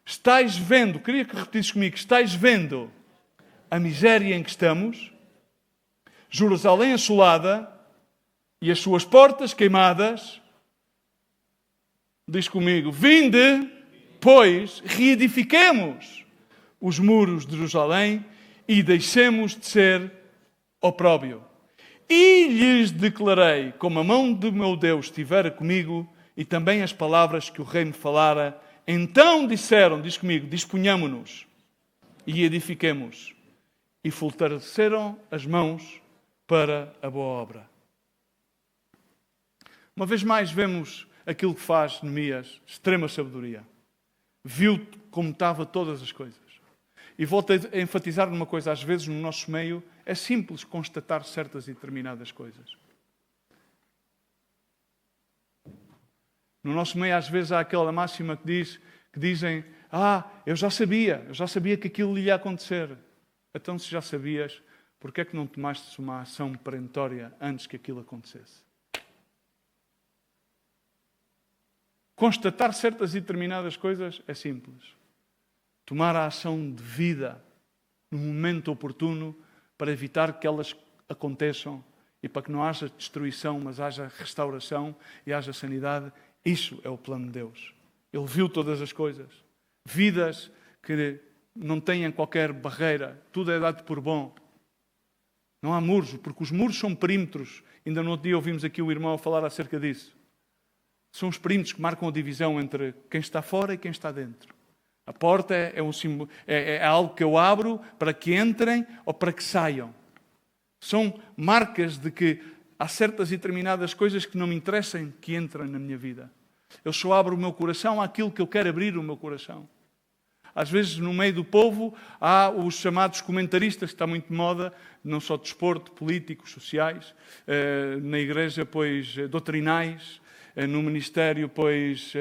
estáis vendo, queria que repetisses comigo, estáis vendo a miséria em que estamos, Jerusalém assolada e as suas portas queimadas. Diz comigo, vinde, pois, reedifiquemos os muros de Jerusalém e deixemos de ser opróbrio. E lhes declarei, como a mão do meu Deus estivera comigo, e também as palavras que o rei me falara, então disseram, diz comigo, disponhamo-nos e edifiquemos. E fortaleceram as mãos para a boa obra. Uma vez mais vemos aquilo que faz Neemias, extrema sabedoria. Viu como estava todas as coisas. E volto a enfatizar numa coisa, às vezes no nosso meio é simples constatar certas e determinadas coisas. No nosso meio às vezes há aquela máxima que dizem, eu já sabia que aquilo ia acontecer. Então se já sabias, porquê é que não tomaste uma ação perentória antes que aquilo acontecesse? Constatar certas e determinadas coisas é simples. Tomar a ação devida no momento oportuno para evitar que elas aconteçam e para que não haja destruição, mas haja restauração e haja sanidade. Isso é o plano de Deus. Ele viu todas as coisas. Vidas que não têm qualquer barreira. Tudo é dado por bom. Não há muros, porque os muros são perímetros. Ainda no outro dia ouvimos aqui o irmão a falar acerca disso. São os perímetros que marcam a divisão entre quem está fora e quem está dentro. A porta é algo que eu abro para que entrem ou para que saiam. São marcas de que há certas e determinadas coisas que não me interessam que entrem na minha vida. Eu só abro o meu coração àquilo que eu quero abrir o meu coração. Às vezes, no meio do povo, há os chamados comentaristas, que está muito de moda, não só de desporto, políticos, sociais, na igreja, pois, doutrinais, no ministério, pois,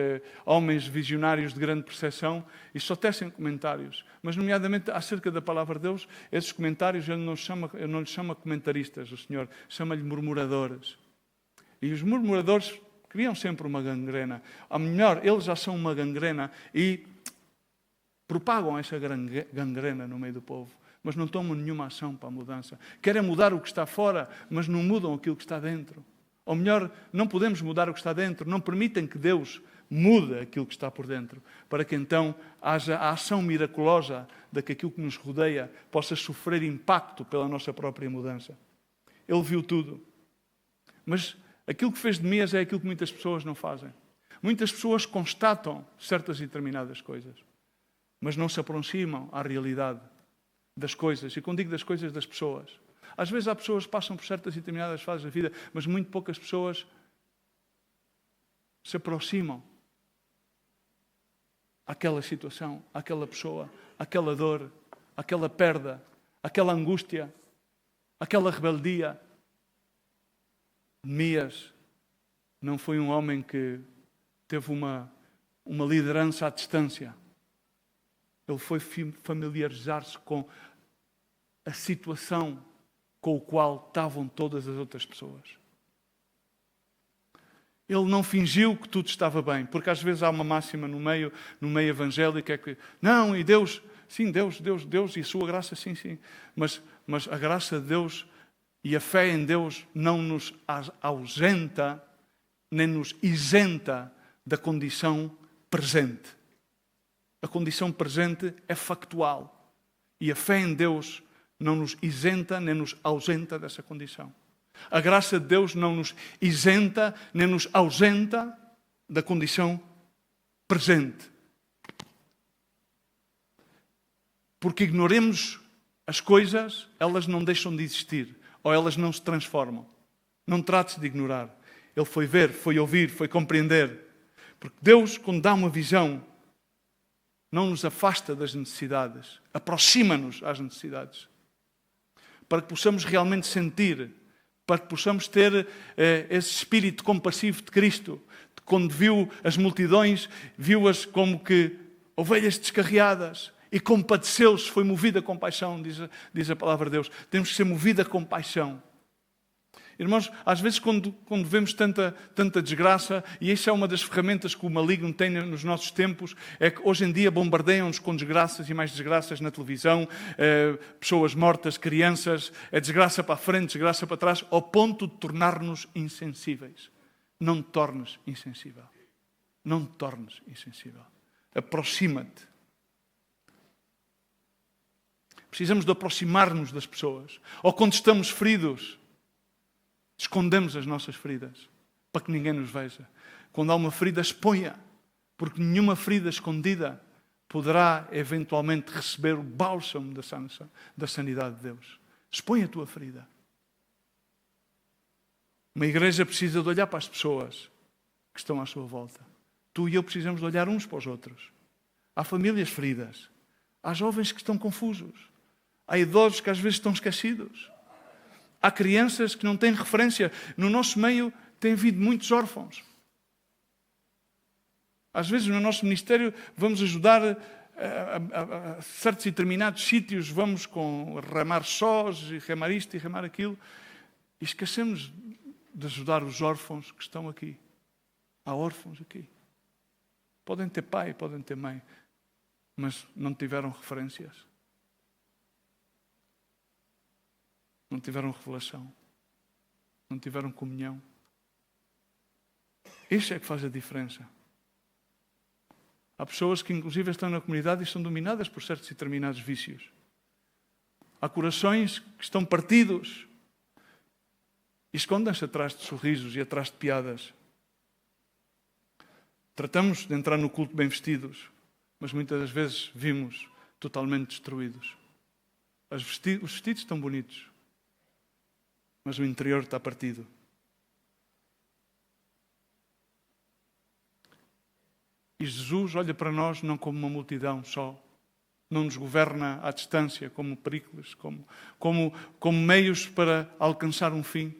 homens visionários de grande percepção, e só tecem comentários. Mas, nomeadamente, acerca da palavra de Deus, esses comentários, ele não lhes chama comentaristas, o Senhor chama-lhe murmuradores. E os murmuradores criam sempre uma gangrena. Ou melhor, eles já são uma gangrena e propagam essa gangrena no meio do povo, mas não tomam nenhuma ação para a mudança. Querem mudar o que está fora, mas não mudam aquilo que está dentro. Ou melhor, não podemos mudar o que está dentro. Não permitem que Deus mude aquilo que está por dentro, para que então haja a ação miraculosa de que aquilo que nos rodeia possa sofrer impacto pela nossa própria mudança. Ele viu tudo. Mas aquilo que fez de Neemias é aquilo que muitas pessoas não fazem. Muitas pessoas constatam certas e determinadas coisas, mas não se aproximam à realidade das coisas. E quando digo das coisas, das pessoas. Às vezes há pessoas que passam por certas e determinadas fases da vida, mas muito poucas pessoas se aproximam àquela situação, àquela pessoa, àquela dor, àquela perda, àquela angústia, àquela rebeldia. Neemias não foi um homem que teve uma liderança à distância. Ele foi familiarizar-se com a situação com a qual estavam todas as outras pessoas. Ele não fingiu que tudo estava bem, porque às vezes há uma máxima no meio evangélico, é que, não, e Deus, sim, Deus, e a sua graça, sim. Mas a graça de Deus e a fé em Deus não nos ausenta, nem nos isenta da condição presente. A condição presente é factual. E a fé em Deus não nos isenta, nem nos ausenta dessa condição. A graça de Deus não nos isenta, nem nos ausenta da condição presente. Porque ignoremos as coisas, elas não deixam de existir, ou elas não se transformam. Não trate-se de ignorar. Ele foi ver, foi ouvir, foi compreender. Porque Deus, quando dá uma visão, não nos afasta das necessidades, aproxima-nos às necessidades. Para que possamos realmente sentir, para que possamos ter esse espírito compassivo de Cristo. Quando viu as multidões, viu-as como que ovelhas descarriadas e compadeceu-se, foi movido a compaixão, diz a palavra de Deus. Temos que ser movidos a compaixão. Irmãos, às vezes quando vemos tanta desgraça, e isso é uma das ferramentas que o maligno tem nos nossos tempos, é que hoje em dia bombardeiam-nos com desgraças e mais desgraças na televisão, pessoas mortas, crianças, é desgraça para a frente, desgraça para trás, ao ponto de tornar-nos insensíveis. Não te tornes insensível. Não te tornes insensível. Aproxima-te. Precisamos de aproximar-nos das pessoas. Ou quando estamos feridos, escondemos as nossas feridas, para que ninguém nos veja. Quando há uma ferida, exponha, porque nenhuma ferida escondida poderá eventualmente receber o bálsamo da sanidade de Deus. Expõe a tua ferida. Uma igreja precisa de olhar para as pessoas que estão à sua volta. Tu e eu precisamos de olhar uns para os outros. Há famílias feridas. Há jovens que estão confusos. Há idosos que às vezes estão esquecidos. Há crianças que não têm referência. No nosso meio tem havido muitos órfãos. Às vezes no nosso ministério vamos ajudar a certos e determinados sítios, vamos com remar sós, e remar isto e remar aquilo, e esquecemos de ajudar os órfãos que estão aqui. Há órfãos aqui. Podem ter pai, podem ter mãe, mas não tiveram referências. Não tiveram revelação. Não tiveram comunhão. Isso é que faz a diferença. Há pessoas que inclusive estão na comunidade e são dominadas por certos e determinados vícios. Há corações que estão partidos e escondem-se atrás de sorrisos e atrás de piadas. Tratamos de entrar no culto bem vestidos, mas muitas das vezes vimos totalmente destruídos. Os vestidos estão bonitos, mas o interior está partido. E Jesus olha para nós não como uma multidão só. Não nos governa à distância como Perícles, como meios para alcançar um fim.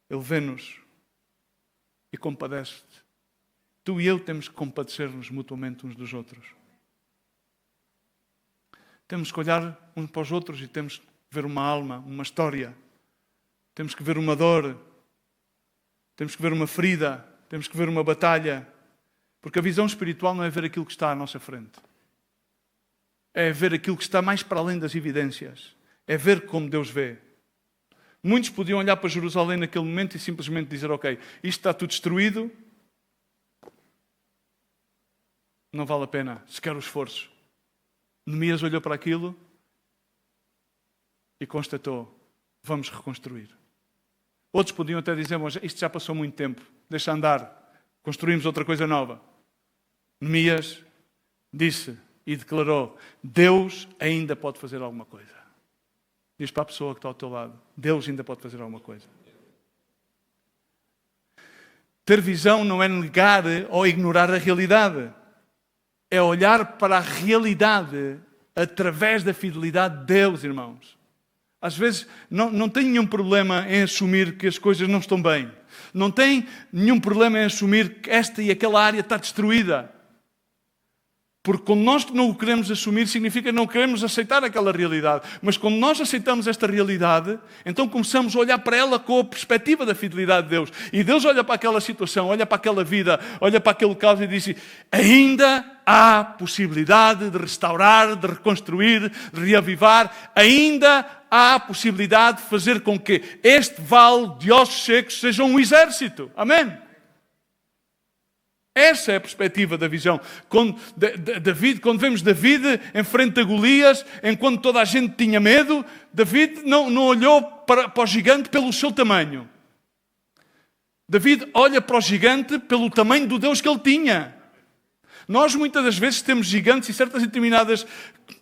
Ele vê-nos e compadece-te. Tu e eu temos que compadecer-nos mutuamente uns dos outros. Temos que olhar uns para os outros e temos que ver uma alma, uma história. Temos que ver uma dor. Temos que ver uma ferida. Temos que ver uma batalha. Porque a visão espiritual não é ver aquilo que está à nossa frente. É ver aquilo que está mais para além das evidências. É ver como Deus vê. Muitos podiam olhar para Jerusalém naquele momento e simplesmente dizer, ok, isto está tudo destruído, não vale a pena, sequer o esforço. Neemias olhou para aquilo e constatou, vamos reconstruir. Outros podiam até dizer, mas isto já passou muito tempo, deixa andar, construímos outra coisa nova. Neemias disse e declarou, Deus ainda pode fazer alguma coisa. Diz para a pessoa que está ao teu lado, Deus ainda pode fazer alguma coisa. Ter visão não é negar ou ignorar a realidade. É olhar para a realidade através da fidelidade de Deus, irmãos. Às vezes não tem nenhum problema em assumir que as coisas não estão bem. Não tem nenhum problema em assumir que esta e aquela área está destruída. Porque quando nós não o queremos assumir, significa que não queremos aceitar aquela realidade. Mas quando nós aceitamos esta realidade, então começamos a olhar para ela com a perspectiva da fidelidade de Deus. E Deus olha para aquela situação, olha para aquela vida, olha para aquele caos e diz, ainda há possibilidade de restaurar, de reconstruir, de reavivar. Ainda há possibilidade de fazer com que este vale de ossos secos seja um exército. Amém? Essa é a perspectiva da visão. Quando vemos David em frente a Golias, enquanto toda a gente tinha medo, David não olhou para o gigante pelo seu tamanho. David olha para o gigante pelo tamanho do Deus que ele tinha. Nós muitas das vezes temos gigantes e certas determinadas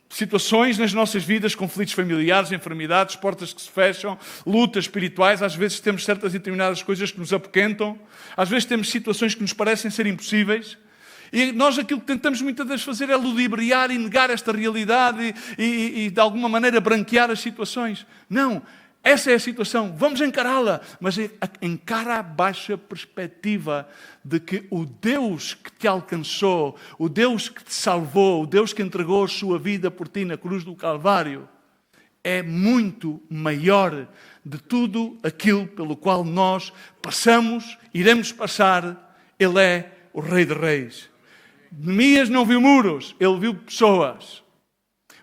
situações nas nossas vidas, conflitos familiares, enfermidades, portas que se fecham, lutas espirituais. Às vezes temos certas determinadas coisas que nos apoquentam. Às vezes temos situações que nos parecem ser impossíveis. E nós aquilo que tentamos muitas vezes fazer é ludibriar e negar esta realidade e de alguma maneira branquear as situações. Não, essa é a situação. Vamos encará-la. Mas encara a baixa perspectiva de que o Deus que te alcançou, o Deus que te salvou, o Deus que entregou a sua vida por ti na cruz do Calvário, é muito maior de tudo aquilo pelo qual nós passamos, iremos passar. Ele é o Rei de Reis. Neemias não viu muros, ele viu pessoas.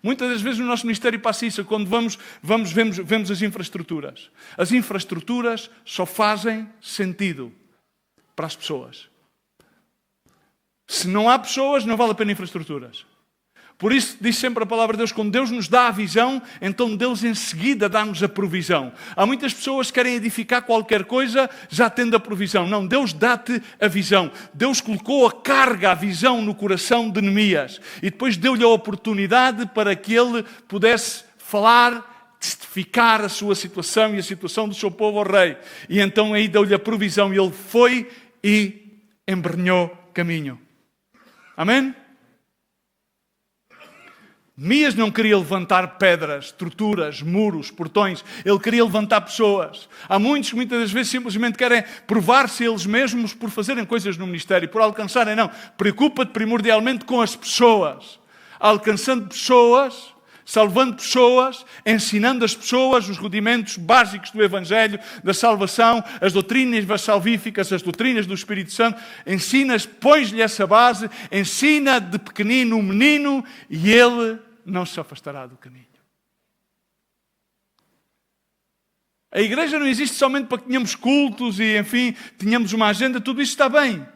Muitas das vezes no nosso ministério passa isso, quando vemos as infraestruturas. As infraestruturas só fazem sentido para as pessoas. Se não há pessoas, não vale a pena infraestruturas. Por isso, diz sempre a palavra de Deus, quando Deus nos dá a visão, então Deus em seguida dá-nos a provisão. Há muitas pessoas que querem edificar qualquer coisa já tendo a provisão. Não, Deus dá-te a visão. Deus colocou a carga, a visão no coração de Neemias. E depois deu-lhe a oportunidade para que ele pudesse falar, testificar a sua situação e a situação do seu povo ao rei. E então aí deu-lhe a provisão e ele foi e embrenhou caminho. Amém? Neemias não queria levantar pedras, estruturas, muros, portões. Ele queria levantar pessoas. Há muitos que muitas das vezes simplesmente querem provar-se eles mesmos por fazerem coisas no ministério, por alcançarem. Não. Preocupa-te primordialmente com as pessoas. Alcançando pessoas, salvando pessoas, ensinando as pessoas os rudimentos básicos do Evangelho, da salvação, as doutrinas salvíficas, as doutrinas do Espírito Santo. Ensinas, pões-lhe essa base, ensina de pequenino o menino e ele não se afastará do caminho. A igreja não existe somente para que tenhamos cultos e, enfim, tenhamos uma agenda, tudo isso está bem.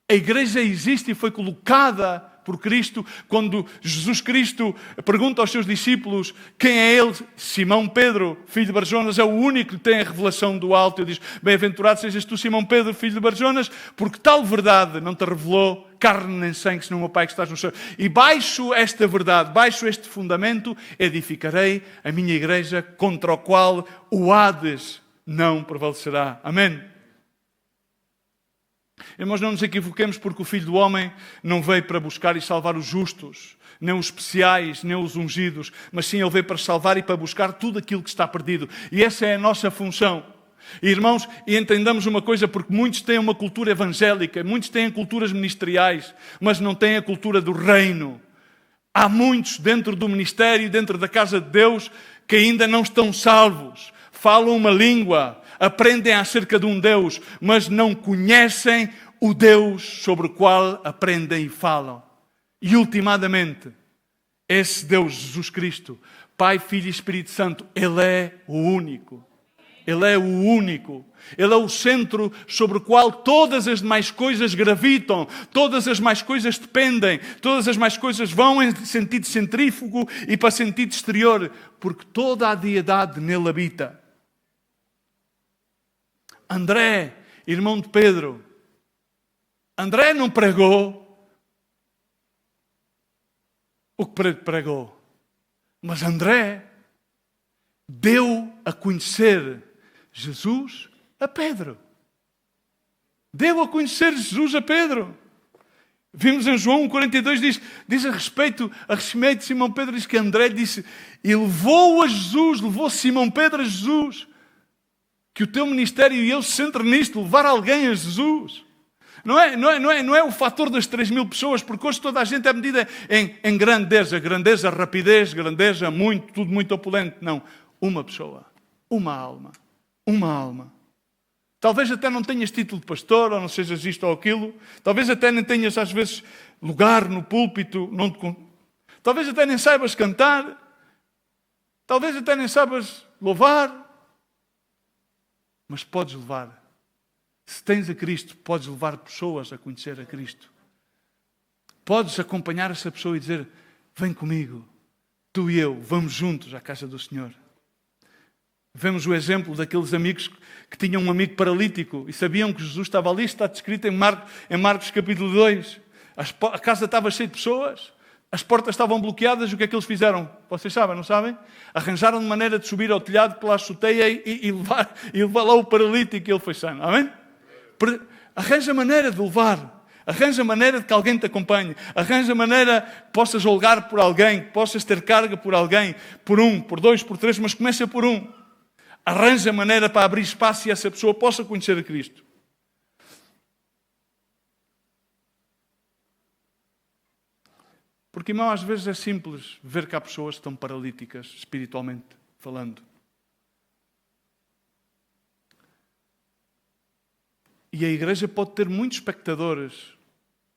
A igreja existe e foi colocada por Cristo, quando Jesus Cristo pergunta aos seus discípulos quem é ele. Simão Pedro, filho de Barjonas, é o único que tem a revelação do alto. Ele diz, bem-aventurado sejas tu, Simão Pedro, filho de Barjonas, porque tal verdade não te revelou carne nem sangue, senão o meu Pai que estás no céu. E baixo esta verdade, baixo este fundamento, edificarei a minha igreja, contra o qual o Hades não prevalecerá. Amém? Irmãos, não nos equivoquemos, porque o Filho do Homem não veio para buscar e salvar os justos, nem os especiais, nem os ungidos, mas sim Ele veio para salvar e para buscar tudo aquilo que está perdido. E essa é a nossa função. E, irmãos, e entendamos uma coisa, porque muitos têm uma cultura evangélica, muitos têm culturas ministeriais, mas não têm a cultura do reino. Há muitos dentro do ministério, dentro da casa de Deus, que ainda não estão salvos. Falam uma língua, aprendem acerca de um Deus, mas não conhecem o Deus sobre o qual aprendem e falam. E, ultimadamente, esse Deus, Jesus Cristo, Pai, Filho e Espírito Santo, Ele é o único. Ele é o único. Ele é o centro sobre o qual todas as demais coisas gravitam, todas as demais coisas dependem, todas as demais coisas vão em sentido centrífugo e para sentido exterior, porque toda a deidade nele habita. André, irmão de Pedro, André não pregou o que Pedro pregou, mas André deu a conhecer Jesus a Pedro. Deu a conhecer Jesus a Pedro. Vimos em João 42, diz a respeito de Simão Pedro, diz que André disse, e levou Simão Pedro a Jesus, que o teu ministério e eu se centre nisto, levar alguém a Jesus. Não é o fator das 3.000 pessoas, porque hoje toda a gente é medida em grandeza, rapidez, tudo muito opulento. Não, uma pessoa, uma alma. Talvez até não tenhas título de pastor, ou não sejas isto ou aquilo. Talvez até nem tenhas, às vezes, lugar no púlpito. Talvez até nem saibas cantar. Talvez até nem saibas louvar. Mas podes levar. Se tens a Cristo, podes levar pessoas a conhecer a Cristo. Podes acompanhar essa pessoa e dizer, vem comigo. Tu e eu, vamos juntos à casa do Senhor. Vemos o exemplo daqueles amigos que tinham um amigo paralítico e sabiam que Jesus estava ali, está descrito em Marcos capítulo 2. A casa estava cheia de pessoas, as portas estavam bloqueadas, o que é que eles fizeram? Vocês sabem, não sabem? Arranjaram de maneira de subir ao telhado pela azoteia e levar lá o paralítico e ele foi sano. Amém? Arranja maneira de levar. Arranja maneira de que alguém te acompanhe. Arranja maneira que possas julgar por alguém, que possas ter carga por alguém, por um, por dois, por três, mas começa por um. Arranja maneira para abrir espaço e essa pessoa possa conhecer a Cristo. Porque, irmão, às vezes é simples ver que há pessoas que estão paralíticas, espiritualmente falando. E a igreja pode ter muitos espectadores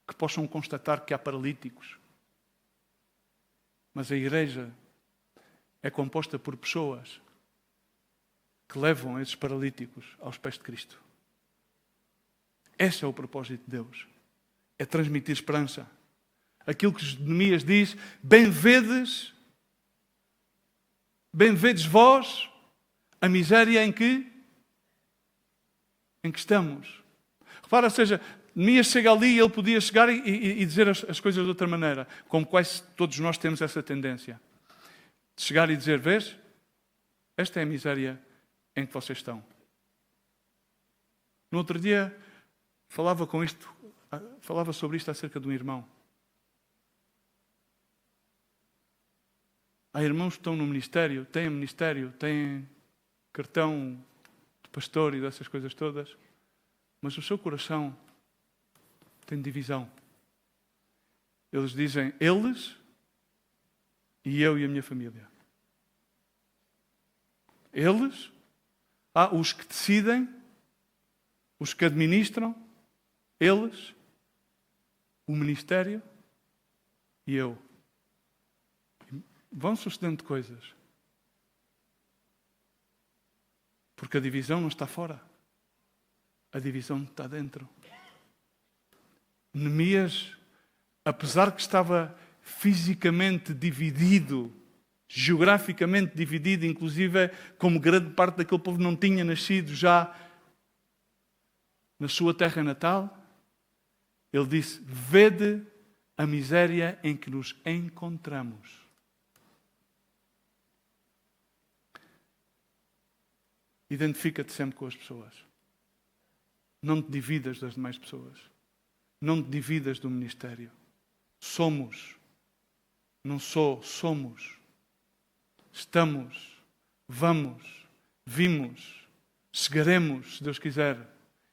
que possam constatar que há paralíticos. Mas a igreja é composta por pessoas que levam esses paralíticos aos pés de Cristo. Esse é o propósito de Deus. É transmitir esperança. Aquilo que Jeremias diz, bem vedes vós a miséria em que estamos. Repara, ou seja, Jeremias chega ali e ele podia chegar e dizer as coisas de outra maneira, como quase todos nós temos essa tendência. De chegar e dizer, vês, esta é a miséria em que vocês estão. No outro dia, falava sobre isto acerca de um irmão. Há irmãos que estão no ministério, têm cartão de pastor e dessas coisas todas, mas o seu coração tem divisão. Eles dizem, eles e eu e a minha família. Eles, os que decidem, os que administram, eles, o ministério e eu. Vão sucedendo coisas. Porque a divisão não está fora. A divisão está dentro. Neemias, apesar que estava fisicamente dividido, geograficamente dividido, inclusive como grande parte daquele povo não tinha nascido já na sua terra natal, ele disse, vede a miséria em que nos encontramos. Identifica-te sempre com as pessoas. Não te dividas das demais pessoas. Não te dividas do ministério. Somos. Não sou, somos. Estamos. Vamos. Vimos. Chegaremos, se Deus quiser.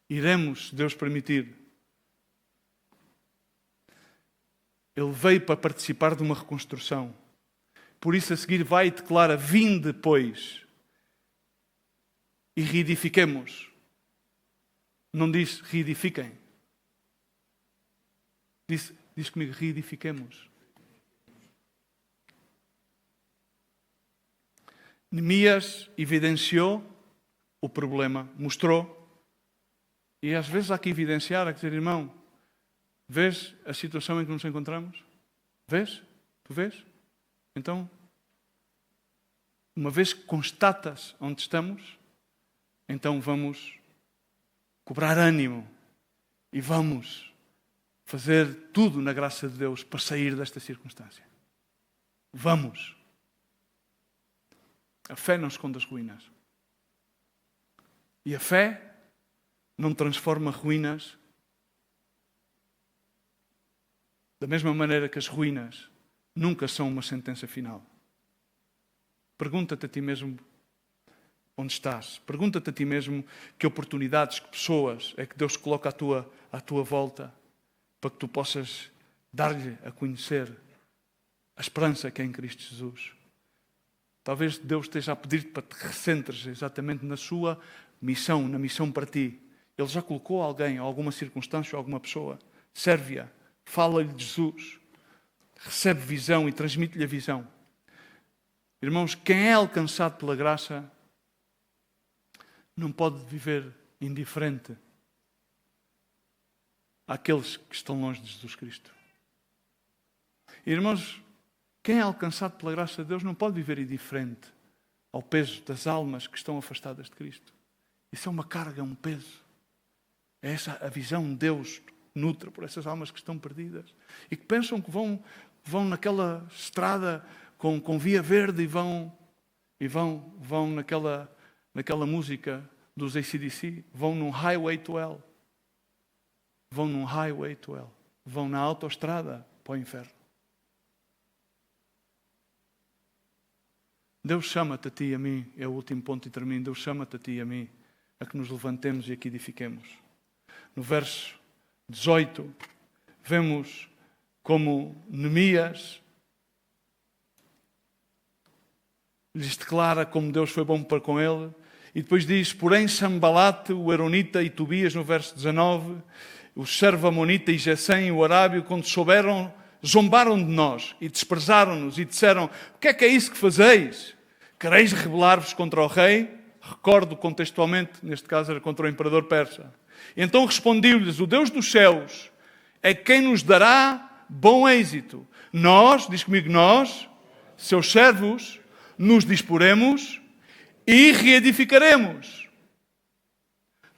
Iremos, se Deus permitir. Ele veio para participar de uma reconstrução. Por isso a seguir vai e declara, vinde, pois, e reedifiquemos. Não diz reedifiquem. Diz comigo, reedifiquemos. Neemias evidenciou o problema, mostrou. E às vezes há que evidenciar, há que dizer, irmão, vês a situação em que nos encontramos? Vês? Tu vês? Então, uma vez que constatas onde estamos, então vamos cobrar ânimo e vamos fazer tudo na graça de Deus para sair desta circunstância. Vamos. A fé não esconde as ruínas. E a fé não transforma ruínas da mesma maneira que as ruínas nunca são uma sentença final. Pergunta-te a ti mesmo onde estás. Pergunta-te a ti mesmo que oportunidades, que pessoas é que Deus coloca à tua volta para que tu possas dar-lhe a conhecer a esperança que é em Cristo Jesus. Talvez Deus esteja a pedir-te para te recentres exatamente na sua missão, na missão para ti. Ele já colocou alguém, alguma circunstância, alguma pessoa. Serve-a, fala-lhe de Jesus, recebe visão e transmite-lhe a visão. Irmãos, quem é alcançado pela graça não pode viver indiferente àqueles que estão longe de Jesus Cristo. Irmãos, quem é alcançado pela graça de Deus não pode viver indiferente ao peso das almas que estão afastadas de Cristo. Isso é uma carga, é um peso. É essa a visão de Deus nutre por essas almas que estão perdidas e que pensam que vão naquela estrada com via verde e vão naquela música dos AC/DC, vão num highway to hell. Vão num highway to hell. Vão na autoestrada para o inferno. Deus chama-te a ti e a mim, é o último ponto e termino. Deus chama-te a ti e a mim a que nos levantemos e a que edifiquemos. No verso 18, vemos como Neemias lhes declara como Deus foi bom para com ele. E depois diz, porém Sambalate, o Aronita e Tobias, no verso 19, o servo Amonita e Gesem, o Arábio, quando souberam, zombaram de nós e desprezaram-nos e disseram, o que é isso que fazeis? Quereis rebelar-vos contra o rei? Recordo contextualmente, neste caso era contra o imperador persa. Então respondiu-lhes, o Deus dos céus é quem nos dará bom êxito. Nós, diz comigo, nós, seus servos, nos disporemos e reedificaremos.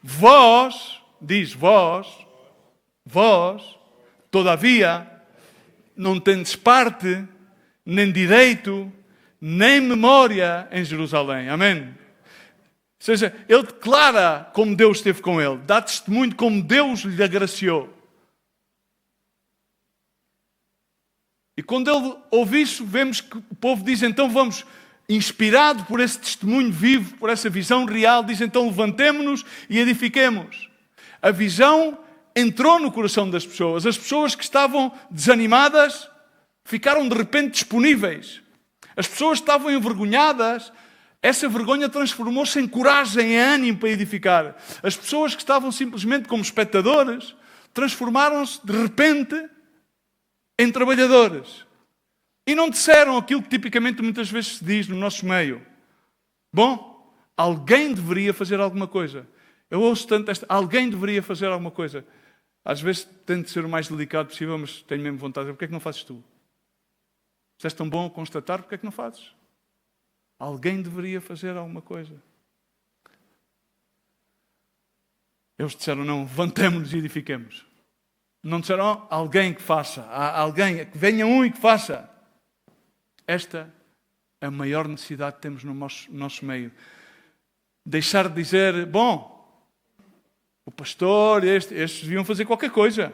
Vós, diz vós, todavia, não tendes parte, nem direito, nem memória em Jerusalém. Amém? Ou seja, ele declara como Deus esteve com ele, dá testemunho de como Deus lhe agraciou. E quando ele ouve isso, vemos que o povo diz, então vamos, inspirado por esse testemunho vivo, por essa visão real, diz então levantemo-nos e edifiquemos. A visão entrou no coração das pessoas. As pessoas que estavam desanimadas ficaram de repente disponíveis. As pessoas que estavam envergonhadas, essa vergonha transformou-se em coragem, em ânimo para edificar. As pessoas que estavam simplesmente como espectadores transformaram-se de repente em trabalhadores. E não disseram aquilo que tipicamente muitas vezes se diz no nosso meio. Bom, alguém deveria fazer alguma coisa. Eu ouço tanto alguém deveria fazer alguma coisa. Às vezes tento ser o mais delicado possível, mas tenho mesmo vontade de dizer, porque é que não fazes tu? Se és tão bom a constatar, porque é que não fazes? Alguém deveria fazer alguma coisa. Eles disseram, não, levantemo-nos e edifiquemos. Não disseram, alguém que faça, alguém, que venha um e que faça. Esta é a maior necessidade que temos no nosso meio. Deixar de dizer, bom, o pastor, estes deviam fazer qualquer coisa.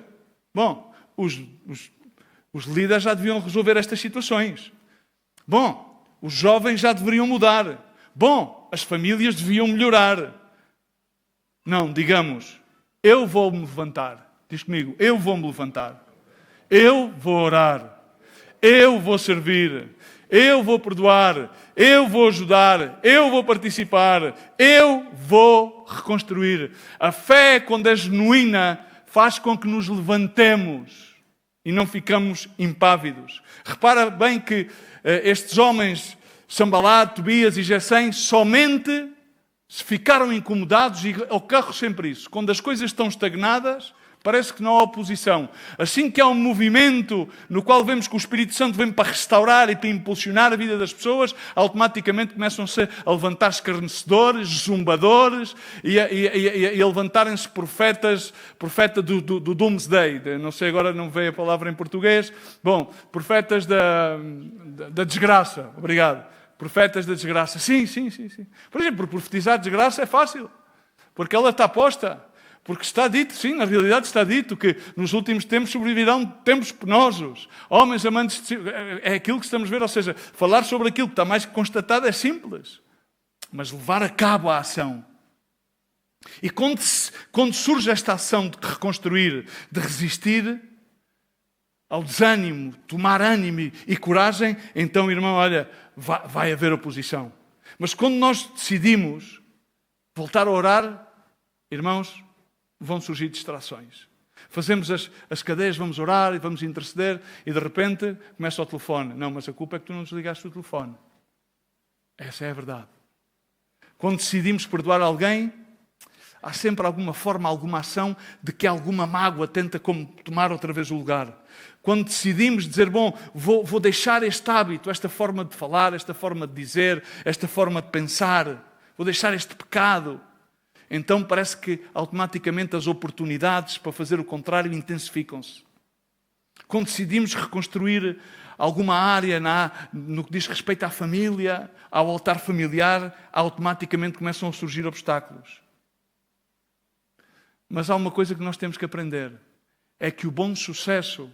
Bom, os líderes já deviam resolver estas situações. Bom, os jovens já deveriam mudar. Bom, as famílias deviam melhorar. Não, digamos, eu vou-me levantar. Diz comigo, eu vou-me levantar. Eu vou orar. Eu vou servir. Eu vou perdoar. Eu vou ajudar. Eu vou participar. Eu vou reconstruir. A fé, quando é genuína, faz com que nos levantemos e não ficamos impávidos. Repara bem que estes homens, Sambalate, Tobias e Gesem, somente Se ficaram incomodados, e ocorre sempre isso, quando as coisas estão estagnadas, parece que não há oposição. Assim que há um movimento no qual vemos que o Espírito Santo vem para restaurar e para impulsionar a vida das pessoas, automaticamente começam-se a levantar escarnecedores, zombadores e a levantarem-se profetas do Doomsday. Não sei, agora não veio a palavra em português. Bom, profetas da desgraça. Obrigado. Profetas da desgraça. Sim. Por exemplo, profetizar desgraça é fácil, porque ela está posta. Porque está dito, sim, na realidade está dito que nos últimos tempos sobrevirão tempos penosos. Homens amantes de si. É aquilo que estamos a ver, ou seja, falar sobre aquilo que está mais que constatado é simples. Mas levar a cabo a ação. E quando surge esta ação de reconstruir, de resistir ao desânimo, tomar ânimo e coragem, então, irmão, olha, vai haver oposição. Mas quando nós decidimos voltar a orar, irmãos, vão surgir distrações. Fazemos as cadeias, vamos orar e vamos interceder e de repente começa o telefone. Não, mas a culpa é que tu não desligaste o telefone. Essa é a verdade. Quando decidimos perdoar alguém, há sempre alguma forma, alguma ação de que alguma mágoa tenta como tomar outra vez o lugar. Quando decidimos dizer, bom, vou deixar este hábito, esta forma de falar, esta forma de dizer, esta forma de pensar, vou deixar este pecado, então parece que automaticamente as oportunidades para fazer o contrário intensificam-se. Quando decidimos reconstruir alguma área no que diz respeito à família, ao altar familiar, automaticamente começam a surgir obstáculos. Mas há uma coisa que nós temos que aprender, é que o bom sucesso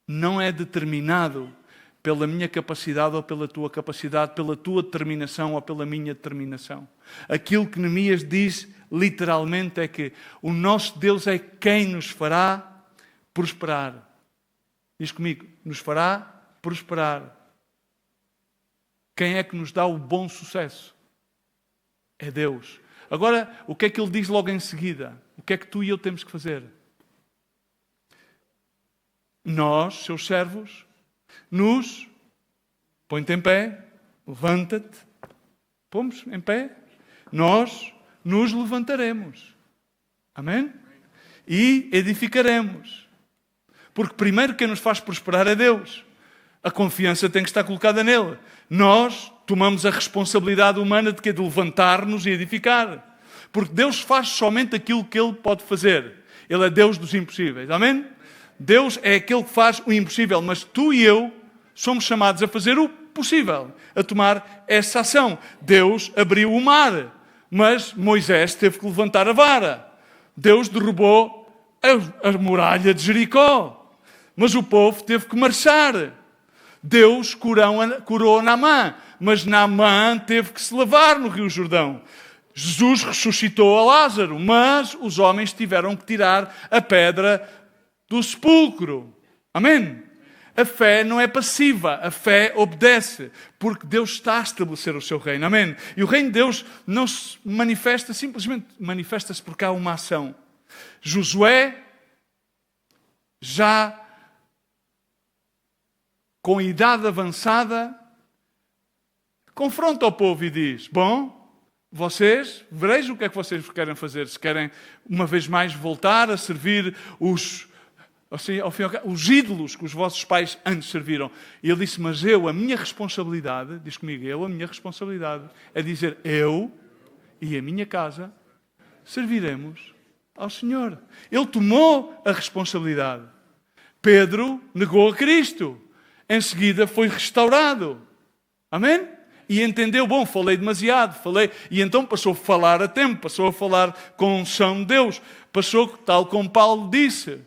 não é determinado pela minha capacidade ou pela tua capacidade, pela tua determinação ou pela minha determinação. Aquilo que Neemias diz literalmente é que o nosso Deus é quem nos fará prosperar. Diz comigo, nos fará prosperar. Quem é que nos dá o bom sucesso? É Deus. Agora, o que é que ele diz logo em seguida? O que é que tu e eu temos que fazer? Nós, seus servos, põe-te em pé, levanta-te, pomos em pé, nós nos levantaremos. Amém? E edificaremos. Porque primeiro quem nos faz prosperar é Deus. A confiança tem que estar colocada nele. Nós tomamos a responsabilidade humana de levantar-nos e edificar. Porque Deus faz somente aquilo que Ele pode fazer. Ele é Deus dos impossíveis. Amém? Deus é aquele que faz o impossível, mas tu e eu somos chamados a fazer o possível, a tomar essa ação. Deus abriu o mar, mas Moisés teve que levantar a vara. Deus derrubou a muralha de Jericó, mas o povo teve que marchar. Deus curou Naamã, mas Naamã teve que se lavar no Rio Jordão. Jesus ressuscitou a Lázaro, mas os homens tiveram que tirar a pedra do sepulcro. Amém? A fé não é passiva, a fé obedece, porque Deus está a estabelecer o seu reino. Amém? E o reino de Deus não se manifesta, simplesmente manifesta-se porque há uma ação. Josué, já com idade avançada, confronta o povo e diz, bom, vocês, vejam o que é que vocês querem fazer. Se querem, uma vez mais, voltar a servir os ídolos que os vossos pais antes serviram. E ele disse, mas a minha responsabilidade, diz comigo, a minha responsabilidade é dizer, eu e a minha casa serviremos ao Senhor. Ele tomou a responsabilidade. Pedro negou a Cristo. Em seguida foi restaurado. Amém? E entendeu, bom, falei demasiado, e então passou a falar a tempo, passou a falar com a unção de Deus, passou, tal como Paulo disse,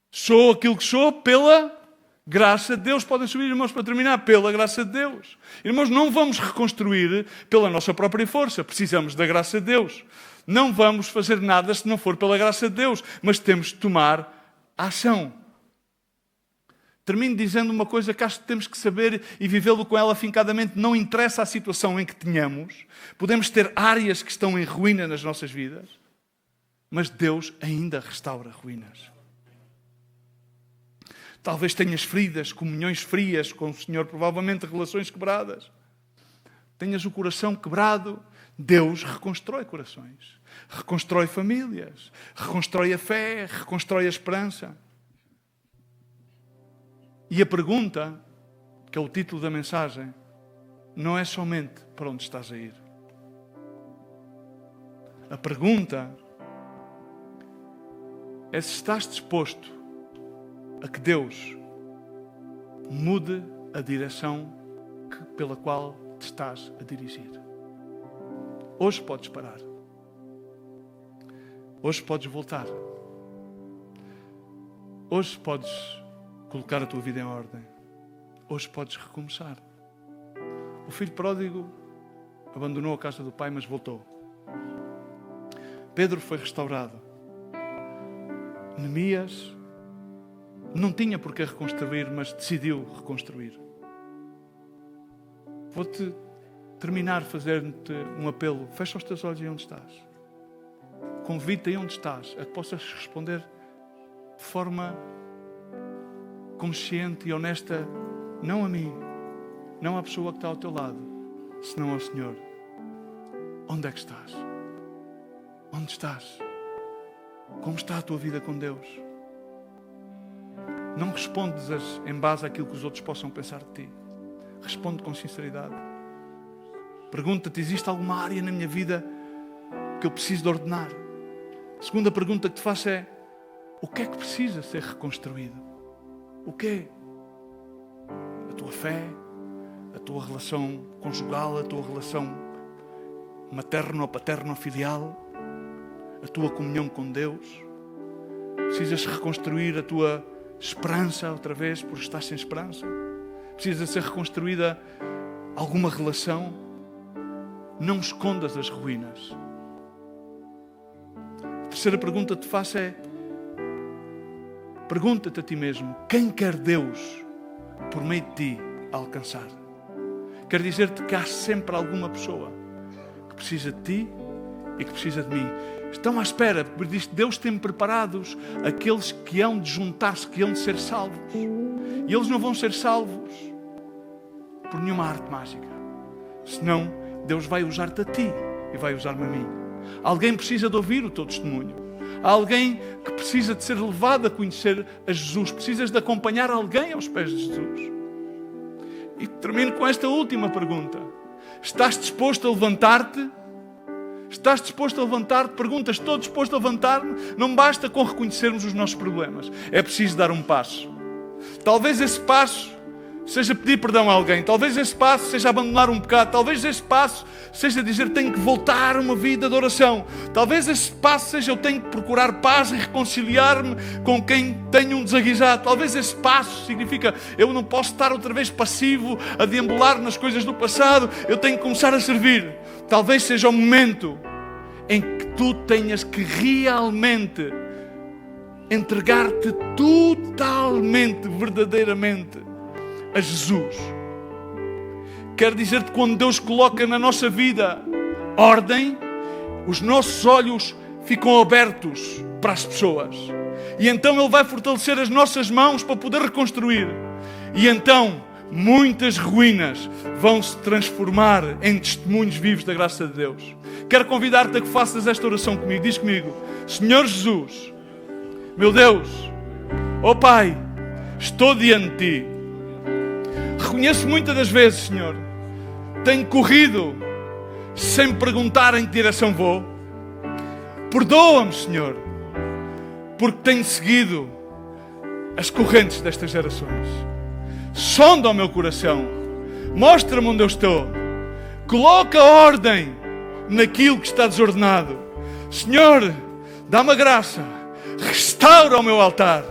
sou aquilo que sou pela graça de Deus. Podem subir, irmãos, para terminar, pela graça de Deus. Irmãos, não vamos reconstruir pela nossa própria força, precisamos da graça de Deus. Não vamos fazer nada se não for pela graça de Deus, mas temos de tomar ação. Termino dizendo uma coisa que acho que temos que saber e vivê-lo com ela afincadamente. Não interessa a situação em que tenhamos. Podemos ter áreas que estão em ruína nas nossas vidas, mas Deus ainda restaura ruínas. Talvez tenhas feridas, comunhões frias com o Senhor, provavelmente relações quebradas. tenhas o coração quebrado, Deus reconstrói corações, reconstrói famílias, reconstrói a fé, reconstrói a esperança. E a pergunta, que é o título da mensagem, não é somente para onde estás a ir. A pergunta é se estás disposto a que Deus mude a direção pela qual te estás a dirigir. Hoje podes parar. Hoje podes voltar. Hoje podes colocar a tua vida em ordem. Hoje podes recomeçar. O filho pródigo abandonou a casa do pai, mas voltou. Pedro foi restaurado. Neemias não tinha por que reconstruir, mas decidiu reconstruir. Vou-te terminar fazendo-te um apelo. Fecha os teus olhos aí onde estás. Convido-te aí onde estás a que possas responder de forma consciente e honesta, não a mim, não à pessoa que está ao teu lado, senão ao Senhor. Onde é que estás? Onde estás? Como está a tua vida com Deus? Não respondes em base àquilo que os outros possam pensar de ti. Responde com sinceridade. Pergunta-te, existe alguma área na minha vida que eu preciso de ordenar? A segunda pergunta que te faço é, o que é que precisa ser reconstruído? O quê? A tua fé, a tua relação conjugal, a tua relação materno, paterno, filial, a tua comunhão com Deus. Precisas reconstruir a tua esperança outra vez, porque estás sem esperança. Precisa ser reconstruída alguma relação. Não escondas as ruínas. A terceira pergunta que te faço é, pergunta-te a ti mesmo, quem quer Deus por meio de ti alcançar? Quero dizer-te que há sempre alguma pessoa que precisa de ti e que precisa de mim. Estão à espera, porque diz que Deus tem preparados aqueles que hão de juntar-se, que hão de ser salvos. E eles não vão ser salvos por nenhuma arte mágica. Senão, Deus vai usar-te a ti e vai usar-me a mim. Alguém precisa de ouvir o teu testemunho. Há alguém que precisa de ser levado a conhecer a Jesus. Precisas de acompanhar alguém aos pés de Jesus. E termino com esta última pergunta. Estás disposto a levantar-te? Estás disposto a levantar-te? Perguntas, estou disposto a levantar-me? Não basta com reconhecermos os nossos problemas. É preciso dar um passo. Talvez esse passo seja pedir perdão a alguém. Talvez esse passo seja abandonar um pecado. Talvez esse passo seja dizer tenho que voltar a uma vida de oração. Talvez esse passo seja eu tenho que procurar paz e reconciliar-me com quem tenho um desaguisado. Talvez esse passo significa eu não posso estar outra vez passivo a deambular nas coisas do passado. Eu tenho que começar a servir. Talvez seja o momento em que tu tenhas que realmente entregar-te totalmente, verdadeiramente a Jesus. Quero dizer-te que quando Deus coloca na nossa vida ordem, os nossos olhos ficam abertos para as pessoas. E então Ele vai fortalecer as nossas mãos para poder reconstruir. E então muitas ruínas vão se transformar em testemunhos vivos da graça de Deus. Quero convidar-te a que faças esta oração comigo. Diz comigo: Senhor Jesus, meu Deus, ó Pai, estou diante de Ti. Reconheço muitas das vezes, Senhor, tenho corrido sem perguntar em que direção vou. Perdoa-me, Senhor, porque tenho seguido as correntes destas gerações. Sonda o meu coração, mostra-me onde eu estou, coloca ordem naquilo que está desordenado. Senhor, dá-me a graça, restaura o meu altar,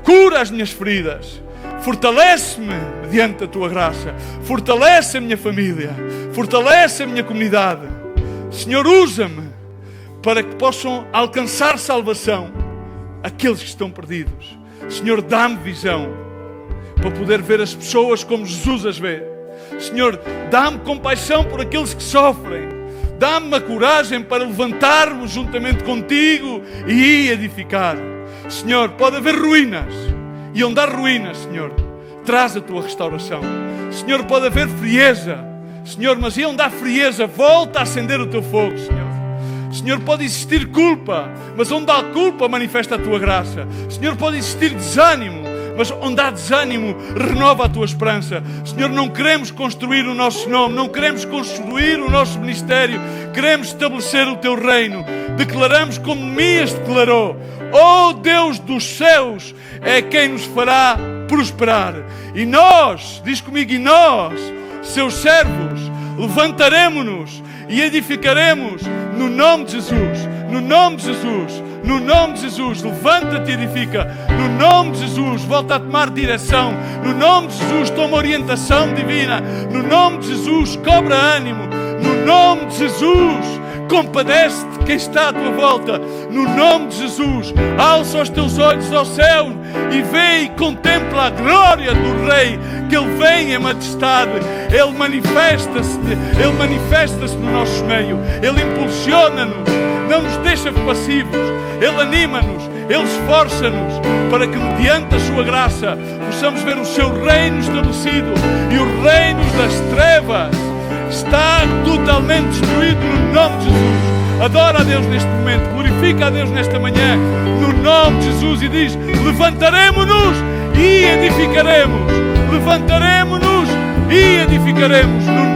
cura as minhas feridas, fortalece-me diante da Tua graça, fortalece a minha família, fortalece a minha comunidade. Senhor, usa-me para que possam alcançar salvação aqueles que estão perdidos. Senhor, dá-me visão para poder ver as pessoas como Jesus as vê. Senhor, dá-me compaixão por aqueles que sofrem. Dá-me a coragem para levantar-me juntamente contigo e edificar. Senhor, pode haver ruínas. E onde há ruínas, Senhor, traz a Tua restauração. Senhor, pode haver frieza. Senhor, mas e onde há frieza, volta a acender o teu fogo, Senhor. Senhor, pode existir culpa, mas onde há culpa, manifesta a tua graça. Senhor, pode existir desânimo, mas onde há desânimo, renova a tua esperança. Senhor, não queremos construir o nosso nome, não queremos construir o nosso ministério, queremos estabelecer o teu reino. Declaramos como Neemias declarou: oh Deus dos céus, é quem nos fará prosperar. E nós, diz comigo, e nós, seus servos, levantaremo-nos e edificaremos no nome de Jesus, no nome de Jesus, no nome de Jesus. Levanta-te e edifica, no nome de Jesus. Volta a tomar direção, no nome de Jesus. Toma orientação divina, no nome de Jesus. Cobra ânimo, no nome de Jesus. Compadece-te quem está à tua volta, no nome de Jesus. Alça os teus olhos ao céu e vê e contempla a glória do Rei, que Ele vem em majestade. Ele manifesta-se no nosso meio. Ele impulsiona-nos, não nos deixa passivos. Ele anima-nos, Ele esforça-nos para que, mediante a sua graça, possamos ver o seu reino estabelecido. E o reino das trevas está totalmente destruído no nome de Jesus. Adora a Deus neste momento, glorifica a Deus nesta manhã, no nome de Jesus, e diz: levantaremo-nos e edificaremos. Levantaremo-nos e edificaremos no